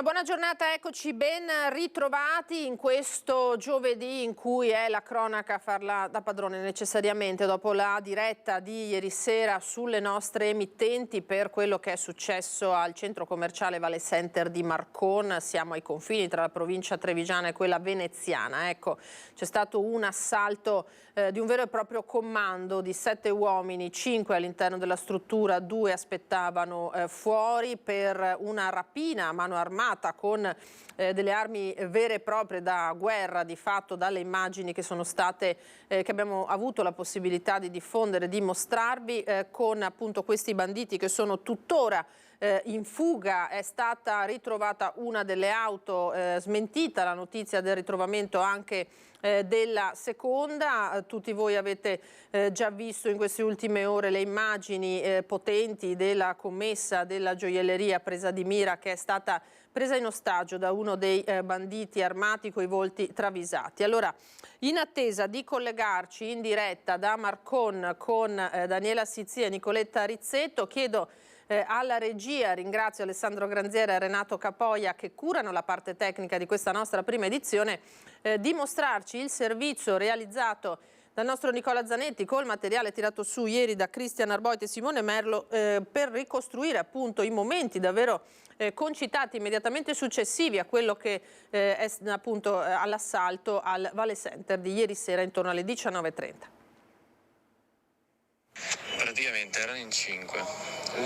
Una buona giornata, eccoci ben ritrovati in questo giovedì in cui è la cronaca a farla da padrone necessariamente dopo la diretta di ieri sera sulle nostre emittenti per quello che è successo al centro commerciale Vale Center di Marcon. Siamo ai confini tra la provincia trevigiana e quella veneziana. Ecco, c'è stato un assalto di un vero e proprio comando di 7 uomini, 5 all'interno della struttura, 2 aspettavano fuori per una rapina a mano armata con delle armi vere e proprie da guerra, di fatto dalle immagini che sono state, che abbiamo avuto la possibilità di diffondere, di mostrarvi, con appunto questi banditi che sono tuttora in fuga. È stata ritrovata una delle auto, smentita la notizia del ritrovamento anche della seconda. Tutti voi avete già visto in queste ultime ore le immagini potenti della commessa della gioielleria presa di mira, che è stata presa in ostaggio da uno dei banditi armati coi volti travisati. Allora, in attesa di collegarci in diretta da Marcon con Daniela Sizzi e Nicoletta Rizzetto, chiedo alla regia, ringrazio Alessandro Granziera e Renato Capoia che curano la parte tecnica di questa nostra prima edizione, di mostrarci il servizio realizzato dal nostro Nicola Zanetti col materiale tirato su ieri da Cristian Arboit e Simone Merlo, per ricostruire appunto i momenti davvero concitati immediatamente successivi a quello che è appunto all'assalto al Vale Center di ieri sera intorno alle 19:30. Praticamente erano in 5.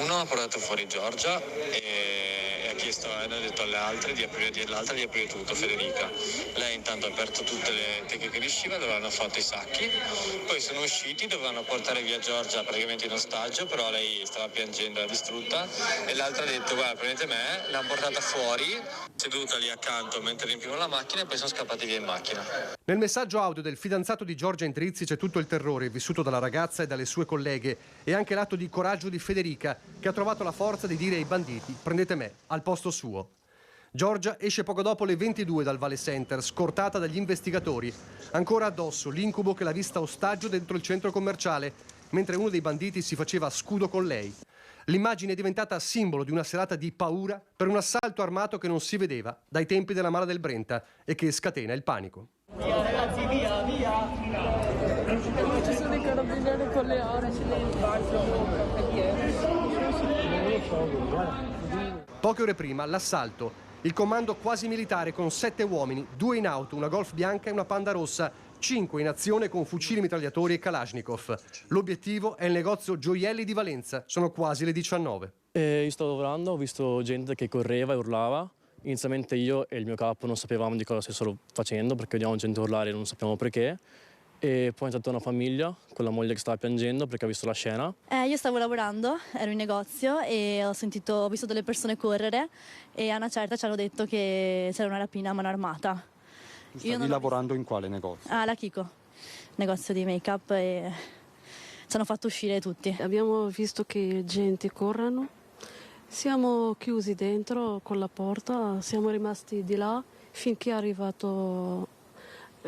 Uno ha portato fuori Giorgia e ha chiesto, hanno detto alle altre di aprire, l'altra di aprire tutto, Federica. Lei intanto ha aperto tutte le teche che riusciva, dove hanno fatto i sacchi. Poi sono usciti, dovevano portare via Giorgia praticamente in ostaggio, però lei stava piangendo, era distrutta. E l'altra ha detto, guarda, prendete me, l'hanno portata fuori, seduta lì accanto mentre riempivano la macchina, e poi sono scappati via in macchina. Nel messaggio audio del fidanzato di Giorgia Endrizzi c'è tutto il terrore vissuto dalla ragazza e dalle sue colleghe, e anche l'atto di coraggio di Federica, che ha trovato la forza di dire ai banditi: prendete me, al posto suo. Giorgia esce poco dopo le 22 dal Vale Center, scortata dagli investigatori. Ancora addosso l'incubo che l'ha vista ostaggio dentro il centro commerciale, mentre uno dei banditi si faceva scudo con lei. L'immagine è diventata simbolo di una serata di paura per un assalto armato che non si vedeva dai tempi della Mala del Brenta e che scatena il panico. Via ragazzi, via, via! Ci sono i carabinieri con le armi. Poche ore prima, l'assalto. Il comando quasi militare con 7 uomini, 2 in auto, una Golf bianca e una Panda rossa, 5 in azione con fucili mitragliatori e Kalashnikov. L'obiettivo è il negozio Gioielli di Valenza. Sono quasi le 19. Io stavo lavorando, ho visto gente che correva e urlava. Inizialmente io e il mio capo non sapevamo di cosa stessero facendo, perché vediamo gente urlare e non sappiamo perché. E poi è entrata una famiglia con la moglie che stava piangendo perché ha visto la scena. Io stavo lavorando, ero in negozio e ho visto delle persone correre, e a una certa ci hanno detto che c'era una rapina a mano armata. Tu stavi lavorando in quale negozio? La Kiko, negozio di make-up, e ci hanno fatto uscire tutti. Abbiamo visto che gente corrono, siamo chiusi dentro con la porta, siamo rimasti di là finché è arrivato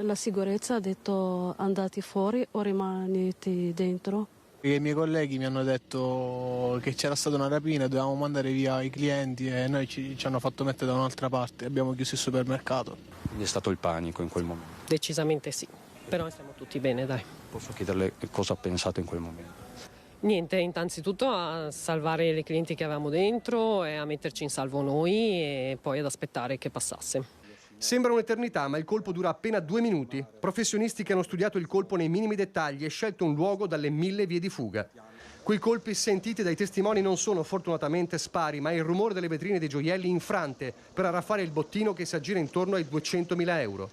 la sicurezza, ha detto andate fuori o rimanete dentro. I miei colleghi mi hanno detto che c'era stata una rapina, dovevamo mandare via i clienti e noi ci hanno fatto mettere da un'altra parte, abbiamo chiuso il supermercato. Quindi è stato il panico in quel momento? Decisamente sì, però stiamo tutti bene, dai. Posso chiederle cosa ha pensato in quel momento? Niente, innanzitutto a salvare le clienti che avevamo dentro e a metterci in salvo noi e poi ad aspettare che passasse. Sembra un'eternità, ma il colpo dura appena 2 minuti. Professionisti che hanno studiato il colpo nei minimi dettagli e scelto un luogo dalle 1000 vie di fuga. Quei colpi sentiti dai testimoni non sono fortunatamente spari, ma il rumore delle vetrine dei gioielli infrante per arraffare il bottino che si aggira intorno ai 200.000 euro.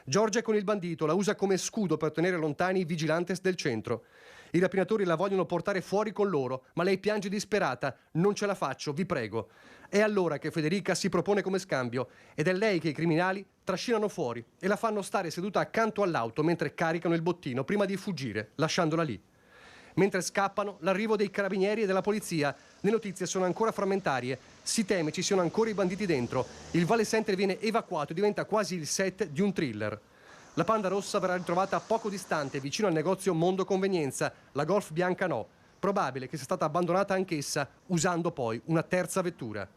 Giorgia è con il bandito, la usa come scudo per tenere lontani i vigilantes del centro. I rapinatori la vogliono portare fuori con loro, ma lei piange disperata: non ce la faccio, vi prego. È allora che Federica si propone come scambio, ed è lei che i criminali trascinano fuori e la fanno stare seduta accanto all'auto mentre caricano il bottino prima di fuggire, lasciandola lì. Mentre scappano, l'arrivo dei carabinieri e della polizia. Le notizie sono ancora frammentarie. Si teme ci siano ancora i banditi dentro. Il Vale Center viene evacuato e diventa quasi il set di un thriller. La Panda rossa verrà ritrovata poco distante, vicino al negozio Mondo Convenienza. La Golf bianca no. Probabile che sia stata abbandonata anch'essa, usando poi una terza vettura.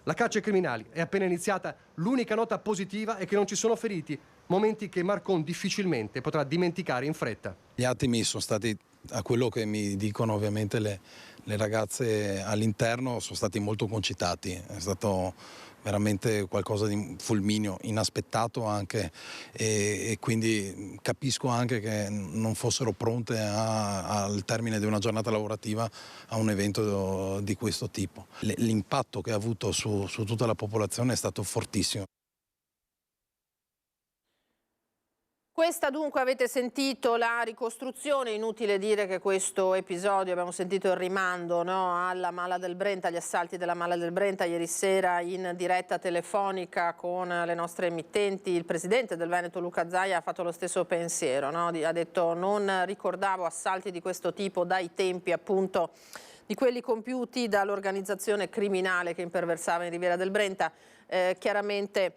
La caccia ai criminali è appena iniziata, l'unica nota positiva è che non ci sono feriti, momenti che Marcon difficilmente potrà dimenticare in fretta. Gli attimi sono stati, a quello che mi dicono ovviamente le ragazze all'interno, sono stati molto concitati, è stato veramente qualcosa di fulmineo, inaspettato anche, e quindi capisco anche che non fossero pronte al termine di una giornata lavorativa a un evento di questo tipo. L'impatto che ha avuto su tutta la popolazione è stato fortissimo. Questa dunque avete sentito la ricostruzione, inutile dire che questo episodio, abbiamo sentito il rimando, no, alla Mala del Brenta, agli assalti della Mala del Brenta ieri sera in diretta telefonica con le nostre emittenti. Il presidente del Veneto Luca Zaia ha fatto lo stesso pensiero, no? Ha detto: non ricordavo assalti di questo tipo dai tempi appunto di quelli compiuti dall'organizzazione criminale che imperversava in Riviera del Brenta. Chiaramente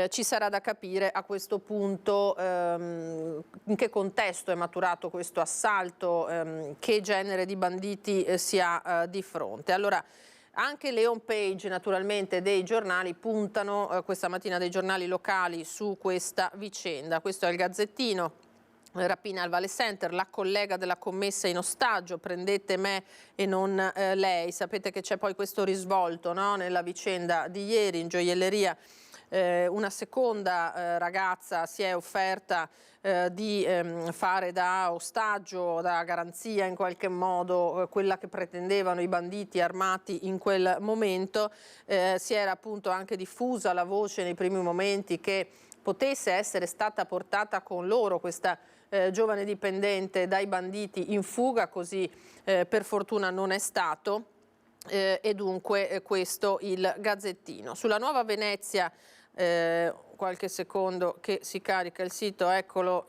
ci sarà da capire a questo punto in che contesto è maturato questo assalto, che genere di banditi si ha di fronte. Allora, anche le home page naturalmente dei giornali puntano questa mattina, dei giornali locali, su questa vicenda. Questo è il Gazzettino. Rapina al Vale Center, la collega della commessa in ostaggio, prendete me e non lei. Sapete che c'è poi questo risvolto, no? Nella vicenda di ieri in gioielleria. Una seconda ragazza si è offerta di fare da ostaggio, da garanzia in qualche modo, quella che pretendevano i banditi armati in quel momento. Si era appunto anche diffusa la voce nei primi momenti che potesse essere stata portata con loro questa giovane dipendente dai banditi in fuga, così per fortuna non è stato, e dunque questo il Gazzettino. Sulla Nuova Venezia, qualche secondo che si carica il sito, eccolo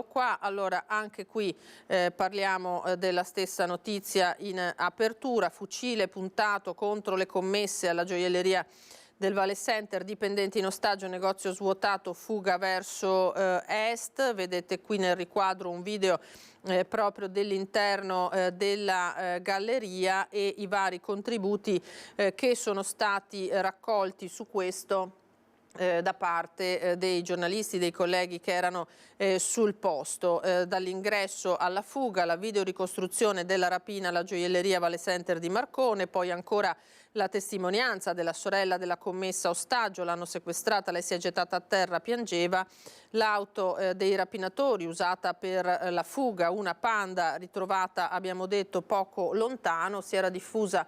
qua. Allora anche qui parliamo della stessa notizia in apertura: fucile puntato contro le commesse alla gioielleria del Vale Center, dipendenti in ostaggio, negozio svuotato, fuga verso est. Vedete qui nel riquadro un video proprio dell'interno della galleria e i vari contributi che sono stati raccolti su questo da parte dei giornalisti, dei colleghi che erano sul posto. Dall'ingresso alla fuga, la videoricostruzione della rapina alla gioielleria Vale Center di Marcone, poi ancora la testimonianza della sorella della commessa ostaggio: l'hanno sequestrata, lei si è gettata a terra, piangeva. L'auto dei rapinatori usata per la fuga, una Panda ritrovata, abbiamo detto, poco lontano. Si era diffusa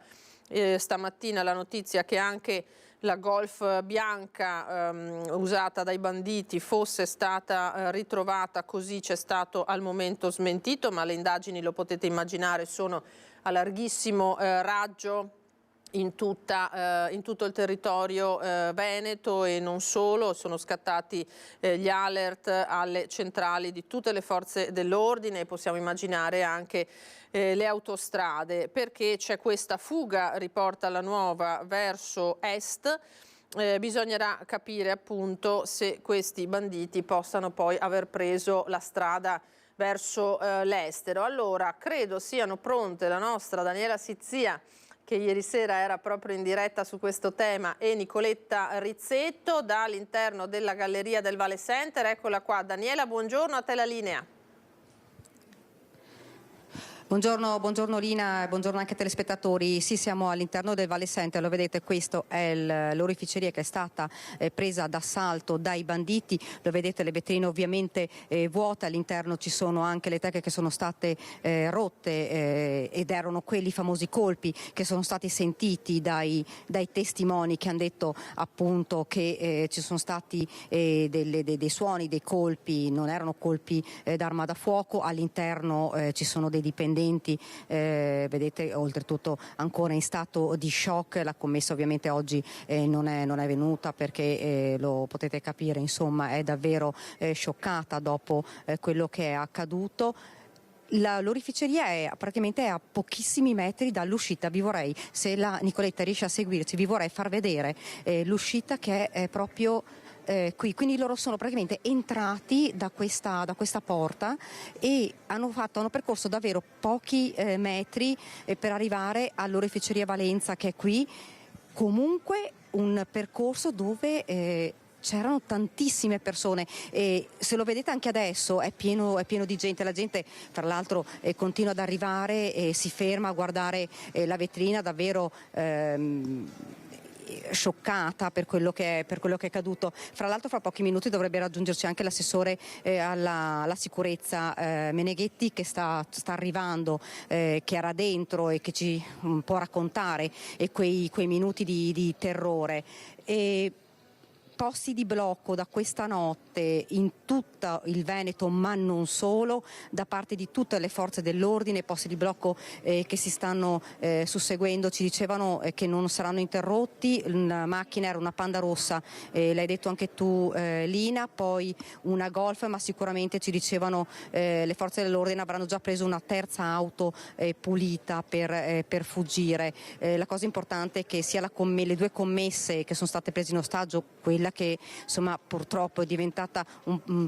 stamattina la notizia che anche la Golf bianca usata dai banditi fosse stata ritrovata, così c'è stato al momento smentito, ma le indagini, lo potete immaginare, sono a larghissimo raggio in tutto il territorio veneto e non solo. Sono scattati gli alert alle centrali di tutte le forze dell'ordine, e possiamo immaginare anche le autostrade, perché c'è questa fuga, riporta la Nuova, verso est. Bisognerà capire appunto se questi banditi possano poi aver preso la strada verso l'estero. Allora, credo siano pronte la nostra Daniela Sizzia, che ieri sera era proprio in diretta su questo tema, e Nicoletta Rizzetto dall'interno della galleria del Vale Center. Eccola qua. Daniela, buongiorno, a te la linea. Buongiorno Lina, buongiorno anche ai telespettatori. Sì, siamo all'interno del Vale Center, lo vedete, questo è l'oreficeria che è stata presa d'assalto dai banditi. Lo vedete, le vetrine ovviamente vuote, all'interno ci sono anche le teche che sono state rotte, ed erano quelli famosi colpi che sono stati sentiti dai testimoni, che hanno detto appunto che ci sono stati dei suoni, dei colpi, non erano colpi d'arma da fuoco. All'interno ci sono dei dipendenti, vedete, oltretutto ancora in stato di shock. La commessa ovviamente oggi non è venuta, perché lo potete capire, insomma, è davvero scioccata dopo quello che è accaduto. L'oreficeria è praticamente a pochissimi metri dall'uscita. Vi vorrei, se la Nicoletta riesce a seguirci, vi vorrei far vedere l'uscita, che è proprio qui. Quindi loro sono praticamente entrati da questa porta e hanno percorso davvero pochi metri per arrivare all'oreficeria Valenza, che è qui. Comunque un percorso dove c'erano tantissime persone e se lo vedete anche adesso è pieno di gente. La gente tra l'altro continua ad arrivare e si ferma a guardare la vetrina, davvero scioccata per quello che è accaduto. Fra l'altro fra pochi minuti dovrebbe raggiungerci anche l'assessore alla sicurezza Meneghetti, che sta arrivando, che era dentro e che ci può raccontare quei minuti di terrore. Posti di blocco da questa notte in tutto il Veneto, ma non solo, da parte di tutte le forze dell'ordine, posti di blocco che si stanno susseguendo. Ci dicevano che non saranno interrotti. Una macchina era una Panda rossa, l'hai detto anche tu Lina, poi una Golf, ma sicuramente ci dicevano le forze dell'ordine avranno già preso una terza auto pulita per fuggire. La cosa importante è che sia le due commesse che sono state prese in ostaggio, quella che insomma purtroppo è diventata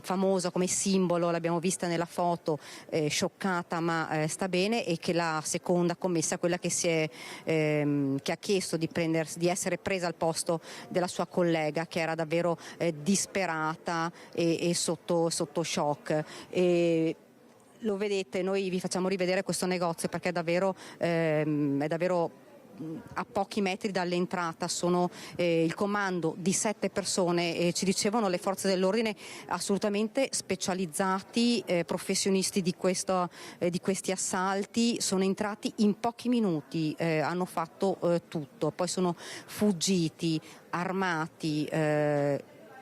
famosa come simbolo, l'abbiamo vista nella foto, scioccata ma sta bene, e che la seconda commessa, quella che ha chiesto di essere presa al posto della sua collega, che era davvero disperata e sotto shock. Lo vedete, noi vi facciamo rivedere questo negozio perché è davvero a pochi metri dall'entrata. Sono il comando di 7 persone, e ci dicevano le forze dell'ordine assolutamente specializzati, professionisti di questi assalti. Sono entrati in pochi minuti, hanno fatto tutto, poi sono fuggiti armati,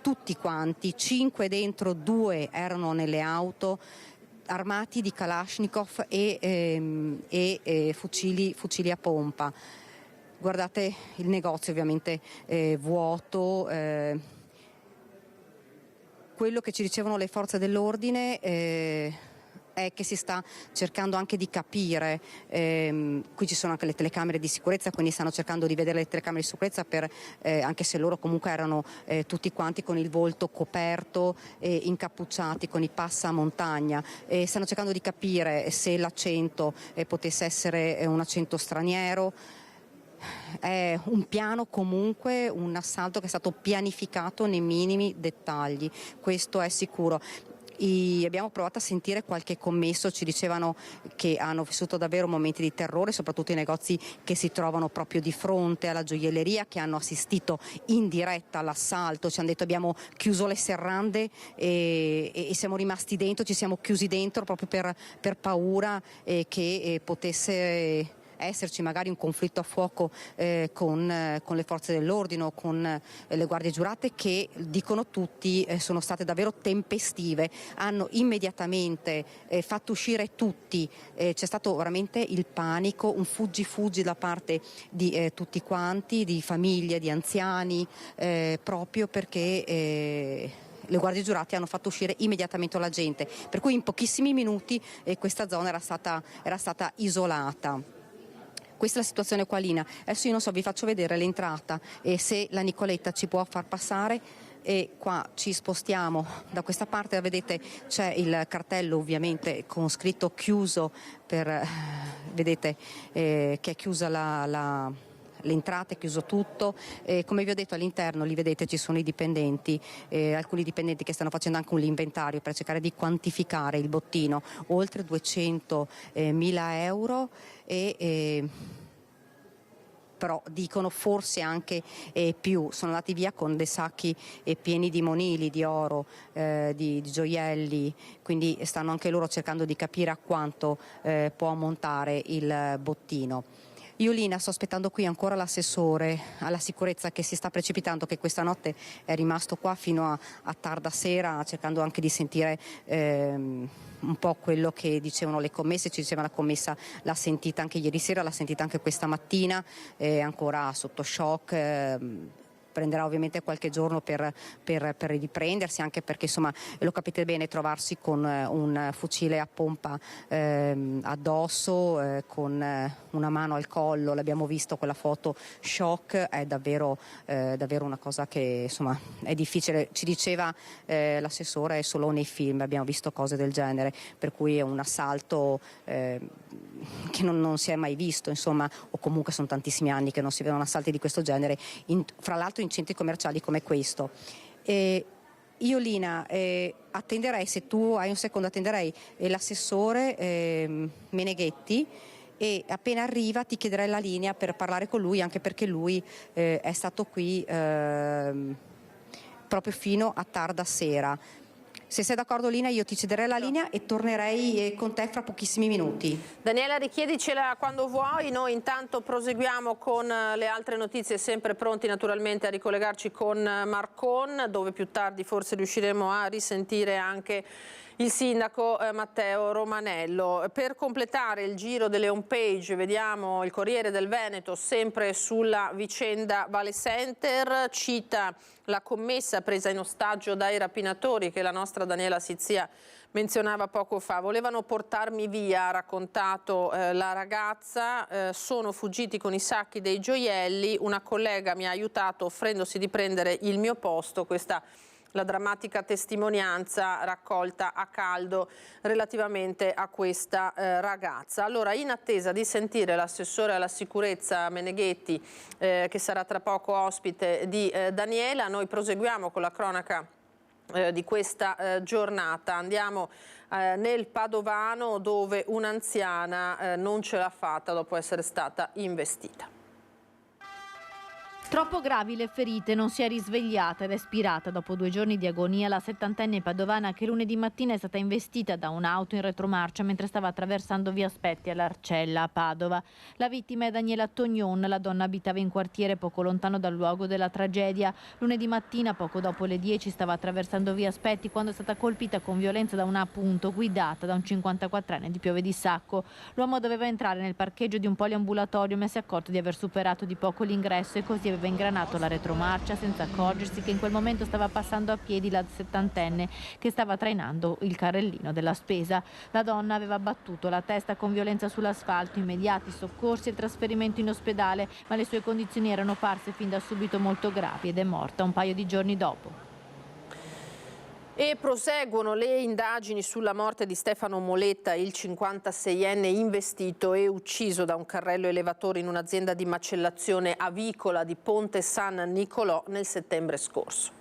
tutti quanti, 5 dentro, 2 erano nelle auto, armati di Kalashnikov e fucili a pompa. Guardate il negozio ovviamente vuoto. Quello che ci dicevano le forze dell'ordine è che si sta cercando anche di capire, qui ci sono anche le telecamere di sicurezza, quindi stanno cercando di vedere le telecamere di sicurezza anche se loro comunque erano tutti quanti con il volto coperto, incappucciati con i passamontagna, stanno cercando di capire se l'accento potesse essere un accento straniero. È un piano, comunque un assalto che è stato pianificato nei minimi dettagli, questo è sicuro. Abbiamo provato a sentire qualche commesso, ci dicevano che hanno vissuto davvero momenti di terrore, soprattutto i negozi che si trovano proprio di fronte alla gioielleria, che hanno assistito in diretta all'assalto. Ci hanno detto: abbiamo chiuso le serrande e siamo rimasti dentro, ci siamo chiusi dentro proprio per paura che potesse esserci magari un conflitto a fuoco con le forze dell'ordine o con le guardie giurate, che dicono tutti sono state davvero tempestive, hanno immediatamente fatto uscire tutti, c'è stato veramente il panico, un fuggi da parte di tutti quanti, di famiglie, di anziani, proprio perché le guardie giurate hanno fatto uscire immediatamente la gente, per cui in pochissimi minuti questa zona era stata isolata. Questa è la situazione qua, Lina. Adesso io non so, vi faccio vedere l'entrata e se la Nicoletta ci può far passare. E qua ci spostiamo da questa parte, vedete c'è il cartello ovviamente con scritto chiuso, vedete che è chiusa l'entrata, è chiuso tutto. Come vi ho detto, all'interno li vedete, ci sono i dipendenti, alcuni dipendenti che stanno facendo anche un inventario per cercare di quantificare il bottino, oltre 200.000 euro però dicono forse anche più. Sono andati via con dei sacchi pieni di monili, di oro, di gioielli, quindi stanno anche loro cercando di capire a quanto può ammontare il bottino. Io, Lina, sto aspettando qui ancora l'assessore alla sicurezza, che si sta precipitando, che questa notte è rimasto qua fino a tarda sera, cercando anche di sentire un po' quello che dicevano le commesse. Ci diceva la commessa, l'ha sentita anche ieri sera, l'ha sentita anche questa mattina, è ancora sotto shock. Prenderà ovviamente qualche giorno per riprendersi, anche perché insomma lo capite bene, trovarsi con un fucile a pompa addosso, con una mano al collo, l'abbiamo visto quella foto, shock, è davvero una cosa che insomma è difficile. Ci diceva l'assessore, è solo nei film abbiamo visto cose del genere, per cui è un assalto che non si è mai visto, insomma, o comunque sono tantissimi anni che non si vedono assalti di questo genere, fra l'altro in centri commerciali come questo. Io Lina attenderei, se tu hai un secondo, attenderei l'assessore Meneghetti, e appena arriva ti chiederei la linea per parlare con lui, anche perché lui è stato qui proprio fino a tarda sera. Se sei d'accordo Lina, io ti cederei la linea e tornerei con te fra pochissimi minuti. Daniela, richiedicela quando vuoi, noi intanto proseguiamo con le altre notizie, sempre pronti naturalmente a ricollegarci con Marcon, dove più tardi forse riusciremo a risentire anche il sindaco Matteo Romanello. Per completare il giro delle home page vediamo il Corriere del Veneto sempre sulla vicenda Vale Center, cita la commessa presa in ostaggio dai rapinatori che la nostra Daniela Sizia menzionava poco fa. Volevano portarmi via, ha raccontato la ragazza, sono fuggiti con i sacchi dei gioielli, una collega mi ha aiutato offrendosi di prendere il mio posto. Questa la drammatica testimonianza raccolta a caldo relativamente a questa ragazza. Allora, in attesa di sentire l'assessore alla sicurezza Meneghetti, che sarà tra poco ospite di Daniela, noi proseguiamo con la cronaca di questa giornata. Andiamo nel Padovano, dove un'anziana non ce l'ha fatta dopo essere stata investita. Troppo gravi le ferite, non si è risvegliata ed è spirata dopo 2 giorni di agonia la 70enne padovana che lunedì mattina è stata investita da un'auto in retromarcia mentre stava attraversando via Aspetti all'Arcella a Padova. La vittima è Daniela Tognon, la donna abitava in quartiere poco lontano dal luogo della tragedia. Lunedì mattina, poco dopo le 10, stava attraversando via Aspetti quando è stata colpita con violenza da una appunto guidata da un 54enne di Piove di Sacco. L'uomo doveva entrare nel parcheggio di un poliambulatorio ma si è accorto di aver superato di poco l'ingresso e così aveva ingranato la retromarcia senza accorgersi che in quel momento stava passando a piedi la 70enne che stava trainando il carrellino della spesa. La donna aveva battuto la testa con violenza sull'asfalto, immediati soccorsi e trasferimento in ospedale, ma le sue condizioni erano parse fin da subito molto gravi ed è morta un paio di giorni dopo. E proseguono le indagini sulla morte di Stefano Moletta, il 56enne investito e ucciso da un carrello elevatore in un'azienda di macellazione avicola di Ponte San Nicolò nel settembre scorso.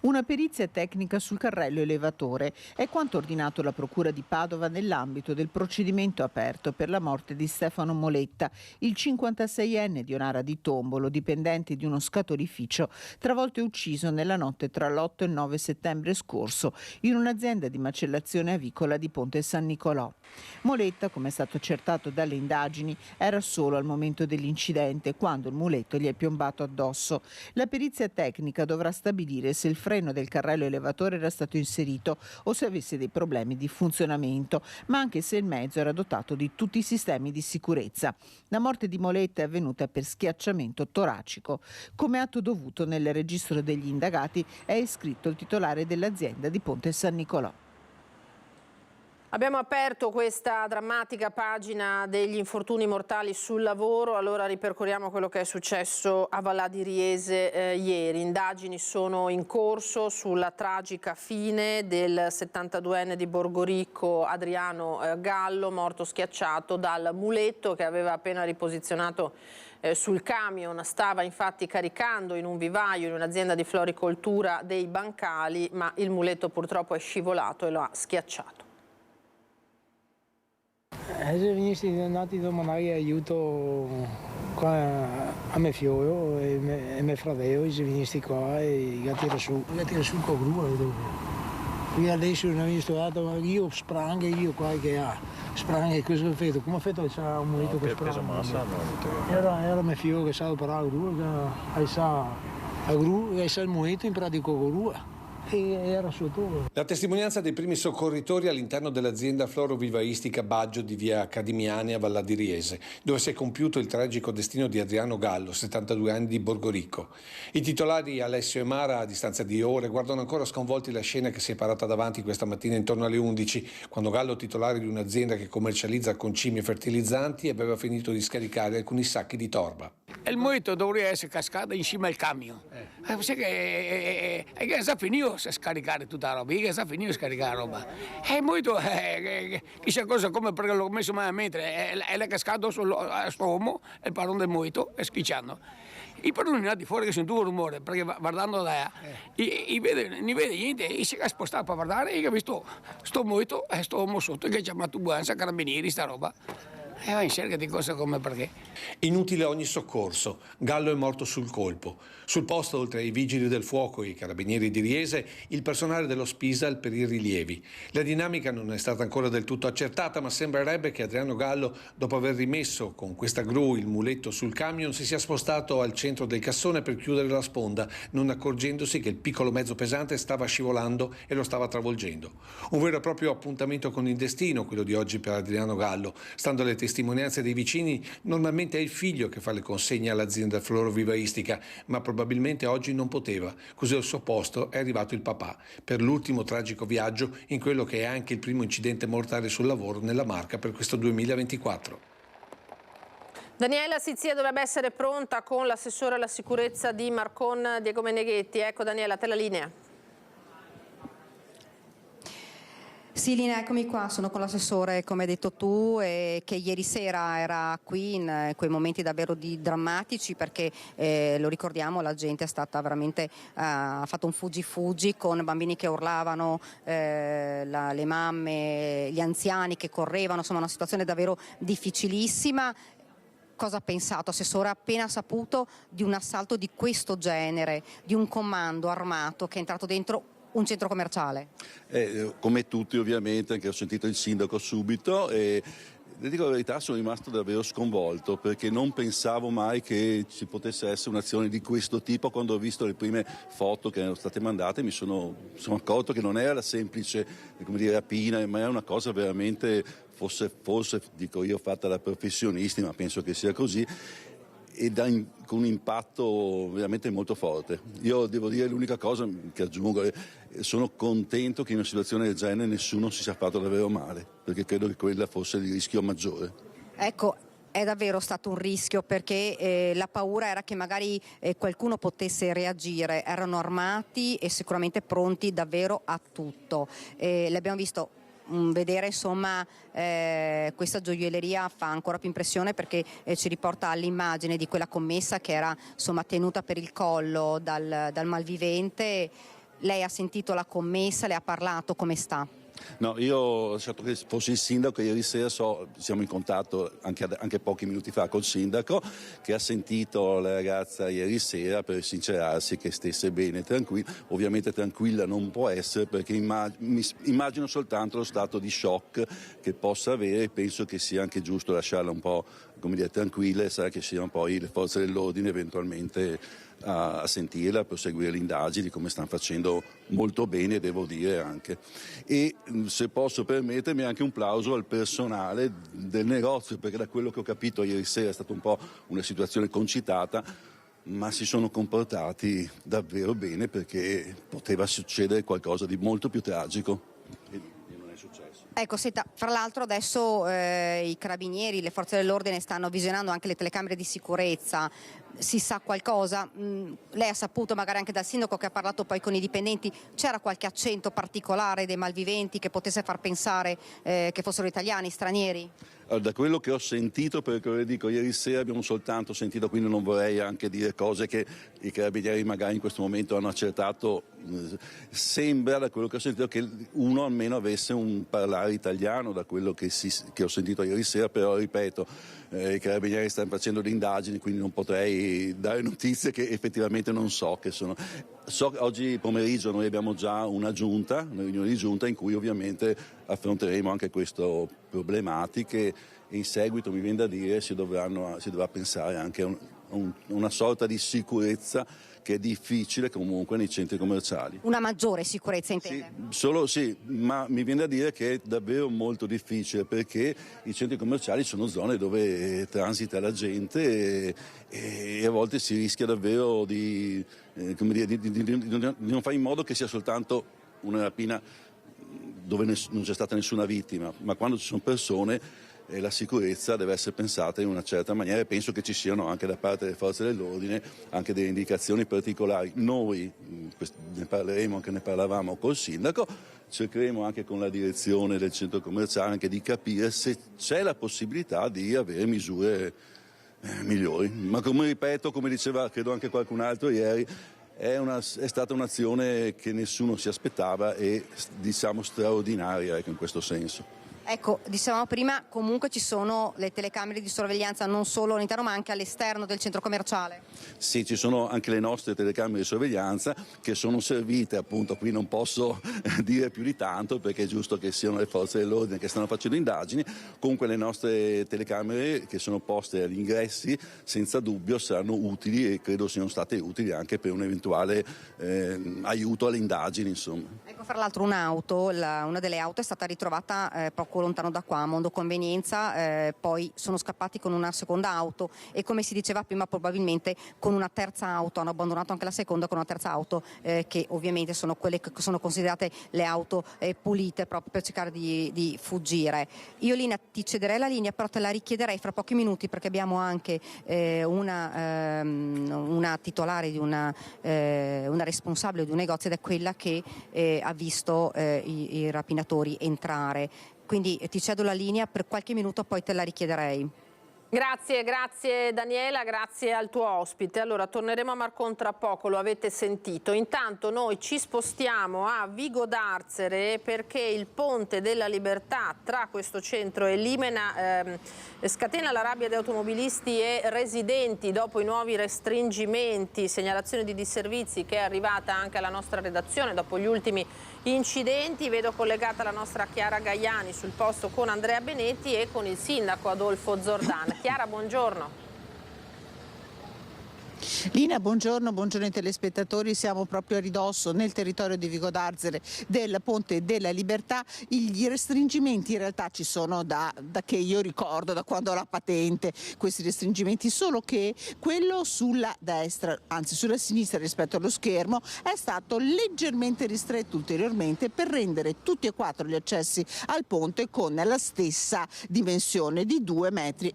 Una perizia tecnica sul carrello elevatore è quanto ordinato la Procura di Padova nell'ambito del procedimento aperto per la morte di Stefano Moletta, il 56enne di Onara di Tombolo, dipendente di uno scatolificio, travolto e ucciso nella notte tra l'8 e il 9 settembre scorso in un'azienda di macellazione avicola di Ponte San Nicolò. Moletta, come è stato accertato dalle indagini, era solo al momento dell'incidente quando il muletto gli è piombato addosso. La perizia tecnica dovrà stabilire se il freno del carrello elevatore era stato inserito o se avesse dei problemi di funzionamento, ma anche se il mezzo era dotato di tutti i sistemi di sicurezza. La morte di Moletta è avvenuta per schiacciamento toracico. Come atto dovuto nel registro degli indagati è iscritto il titolare dell'azienda di Ponte San Nicolò. Abbiamo aperto questa drammatica pagina degli infortuni mortali sul lavoro, allora ripercorriamo quello che è successo a Vallà di Riese ieri. Indagini sono in corso sulla tragica fine del 72enne di Borgoricco Adriano Gallo, morto schiacciato dal muletto che aveva appena riposizionato sul camion. Stava infatti caricando in un vivaio in un'azienda di floricoltura dei bancali, ma il muletto purtroppo è scivolato e lo ha schiacciato. Se venissi andati a domandare aiuto qua a mio figlio e mio fratello, se venissi qua e tira su con grua. Qui adesso non ho visto, io sprang e io qua che sprang e cosa ho fatto? Come ho fatto a un momento che sprang? Era mio figlio che sa operare la grua, che sa la grua, che sa il momento in pratica con grua. Era sotto. La testimonianza dei primi soccorritori all'interno dell'azienda florovivaistica Baggio di via Cadimiani a Vallà di Riese, dove si è compiuto il tragico destino di Adriano Gallo, 72 anni di Borgoricco. I titolari Alessio e Mara, a distanza di ore, guardano ancora sconvolti la scena che si è parata davanti questa mattina intorno alle 11, quando Gallo, titolare di un'azienda che commercializza concimi e fertilizzanti, aveva finito di scaricare alcuni sacchi di torba. Il muletto dovrebbe essere cascato insieme al camion. Perché è finito finito di scaricare tutta la roba, che sta finendo di scaricare la roba. È molto, chissà cosa, come perché l'ho messo mai a mente, è cascato a sto uomo, e il parone del molto, e schicciando. I padroni là di fuori che sentivo rumore, perché guardando là, non vede niente, e si è spostato per guardare e ha visto sto molto e sto uomo sotto che ha chiamato Buanza, carabinieri, sta roba. E va in cerca di cose come perché. Inutile ogni soccorso, Gallo è morto sul colpo. Sul posto, oltre ai vigili del fuoco e i carabinieri di Riese, il personale dello Spisal per i rilievi. La dinamica non è stata ancora del tutto accertata, ma sembrerebbe che Adriano Gallo, dopo aver rimesso con questa gru il muletto sul camion, si sia spostato al centro del cassone per chiudere la sponda, non accorgendosi che il piccolo mezzo pesante stava scivolando e lo stava travolgendo. Un vero e proprio appuntamento con il destino, quello di oggi per Adriano Gallo. Stando alle testimonianze dei vicini, normalmente è il figlio che fa le consegne all'azienda florovivaistica, ma probabilmente oggi non poteva, così al suo posto è arrivato il papà, per l'ultimo tragico viaggio in quello che è anche il primo incidente mortale sul lavoro nella Marca per questo 2024. Daniela Sizia dovrebbe essere pronta con l'assessore alla sicurezza di Marcon, Diego Meneghetti. Ecco Daniela, a te la linea. Sì, Lina, eccomi qua, sono con l'assessore, come hai detto tu, che ieri sera era qui in quei momenti davvero drammatici, perché lo ricordiamo, la gente è stata veramente, ha fatto un fuggi con bambini che urlavano, le mamme, gli anziani che correvano, insomma una situazione davvero difficilissima. Cosa ha pensato, assessore, appena saputo di un assalto di questo genere, di un comando armato che è entrato dentro un centro commerciale? Come tutti ovviamente, anche ho sentito il sindaco subito e le dico la verità, sono rimasto davvero sconvolto perché non pensavo mai che ci potesse essere un'azione di questo tipo. Quando ho visto le prime foto che erano state mandate mi sono accorto che non era la semplice, come dire, rapina, ma era una cosa veramente, forse dico io, fatta da professionisti, ma penso che sia così, e con un impatto veramente molto forte. Io devo dire l'unica cosa che aggiungo, sono contento che in una situazione del genere nessuno si sia fatto davvero male, perché credo che quella fosse il rischio maggiore. Ecco, è davvero stato un rischio perché la paura era che magari qualcuno potesse reagire, erano armati e sicuramente pronti davvero a tutto. L'abbiamo visto. Vedere insomma questa gioielleria fa ancora più impressione perché ci riporta all'immagine di quella commessa che era insomma tenuta per il collo dal malvivente. Lei ha sentito la commessa, le ha parlato, come sta? No, io, certo che fossi il sindaco, ieri sera siamo in contatto anche pochi minuti fa col sindaco, che ha sentito la ragazza ieri sera per sincerarsi che stesse bene, tranquilla. Ovviamente tranquilla non può essere perché immagino soltanto lo stato di shock che possa avere, e penso che sia anche giusto lasciarla un po', come dire, tranquilla, e sa che siano poi le forze dell'ordine eventualmente a sentirla, a proseguire le indagini, come stanno facendo molto bene, devo dire anche. E se posso permettermi anche un plauso al personale del negozio, perché da quello che ho capito ieri sera è stata un po' una situazione concitata, ma si sono comportati davvero bene perché poteva succedere qualcosa di molto più tragico. Ecco, senta, fra l'altro adesso i carabinieri, le forze dell'ordine stanno visionando anche le telecamere di sicurezza. Si sa qualcosa? Lei ha saputo magari anche dal sindaco che ha parlato poi con i dipendenti, c'era qualche accento particolare dei malviventi che potesse far pensare che fossero italiani, stranieri? Da quello che ho sentito, perché le dico, ieri sera abbiamo soltanto sentito, quindi non vorrei anche dire cose che i carabinieri magari in questo momento hanno accertato, sembra da quello che ho sentito che uno almeno avesse un parlare italiano, da quello che ho sentito ieri sera, però ripeto, i carabinieri stanno facendo le indagini, quindi non potrei dare notizie che effettivamente non so che sono. Oggi pomeriggio noi abbiamo già una riunione di giunta in cui ovviamente affronteremo anche queste problematiche e in seguito, mi viene da dire, si dovrà pensare anche a una sorta di sicurezza che è difficile comunque nei centri commerciali. Una maggiore sicurezza, intende? Sì, ma mi viene da dire che è davvero molto difficile perché i centri commerciali sono zone dove transita la gente e a volte si rischia davvero di non fare in modo che sia soltanto una rapina dove non c'è stata nessuna vittima, ma quando ci sono persone e la sicurezza deve essere pensata in una certa maniera, e penso che ci siano anche da parte delle forze dell'ordine anche delle indicazioni particolari. Noi ne parleremo, anche ne parlavamo col sindaco, cercheremo anche con la direzione del centro commerciale anche di capire se c'è la possibilità di avere misure migliori. Ma come ripeto, come diceva credo anche qualcun altro ieri, è stata un'azione che nessuno si aspettava e diciamo straordinaria, ecco, in questo senso. Ecco, dicevamo prima, comunque ci sono le telecamere di sorveglianza non solo all'interno ma anche all'esterno del centro commerciale. Sì, ci sono anche le nostre telecamere di sorveglianza che sono servite, appunto, qui non posso dire più di tanto perché è giusto che siano le forze dell'ordine che stanno facendo indagini. Comunque le nostre telecamere che sono poste agli ingressi senza dubbio saranno utili e credo siano state utili anche per un eventuale aiuto alle indagini, insomma. Ecco, fra l'altro un'auto, una delle auto è stata ritrovata poco lontano da qua, a Mondo Convenienza, poi sono scappati con una seconda auto e, come si diceva prima, probabilmente con una terza auto, hanno abbandonato anche la seconda con una terza auto che ovviamente sono quelle che sono considerate le auto pulite proprio per cercare di fuggire. Io Lina ti cederei la linea, però te la richiederei fra pochi minuti perché abbiamo anche una titolare di una responsabile di un negozio ed è quella che ha visto i rapinatori entrare. Quindi ti cedo la linea per qualche minuto, poi te la richiederei. Grazie Daniela, grazie al tuo ospite. Allora torneremo a Marcon tra poco, lo avete sentito. Intanto noi ci spostiamo a Vigo d'Arzere perché il Ponte della Libertà tra questo centro e Limena scatena la rabbia di automobilisti e residenti dopo i nuovi restringimenti, segnalazione di disservizi che è arrivata anche alla nostra redazione dopo gli ultimi incidenti. Vedo collegata la nostra Chiara Gaiani sul posto con Andrea Benetti e con il sindaco Adolfo Zordan. Chiara, buongiorno. Lina, buongiorno ai telespettatori. Siamo proprio a ridosso nel territorio di Vigo d'Arzere del Ponte della Libertà. Gli restringimenti in realtà ci sono da che io ricordo, da quando ho la patente, questi restringimenti, solo che quello sulla destra, anzi sulla sinistra rispetto allo schermo, è stato leggermente ristretto ulteriormente per rendere tutti e quattro gli accessi al ponte con la stessa dimensione di 2,40 metri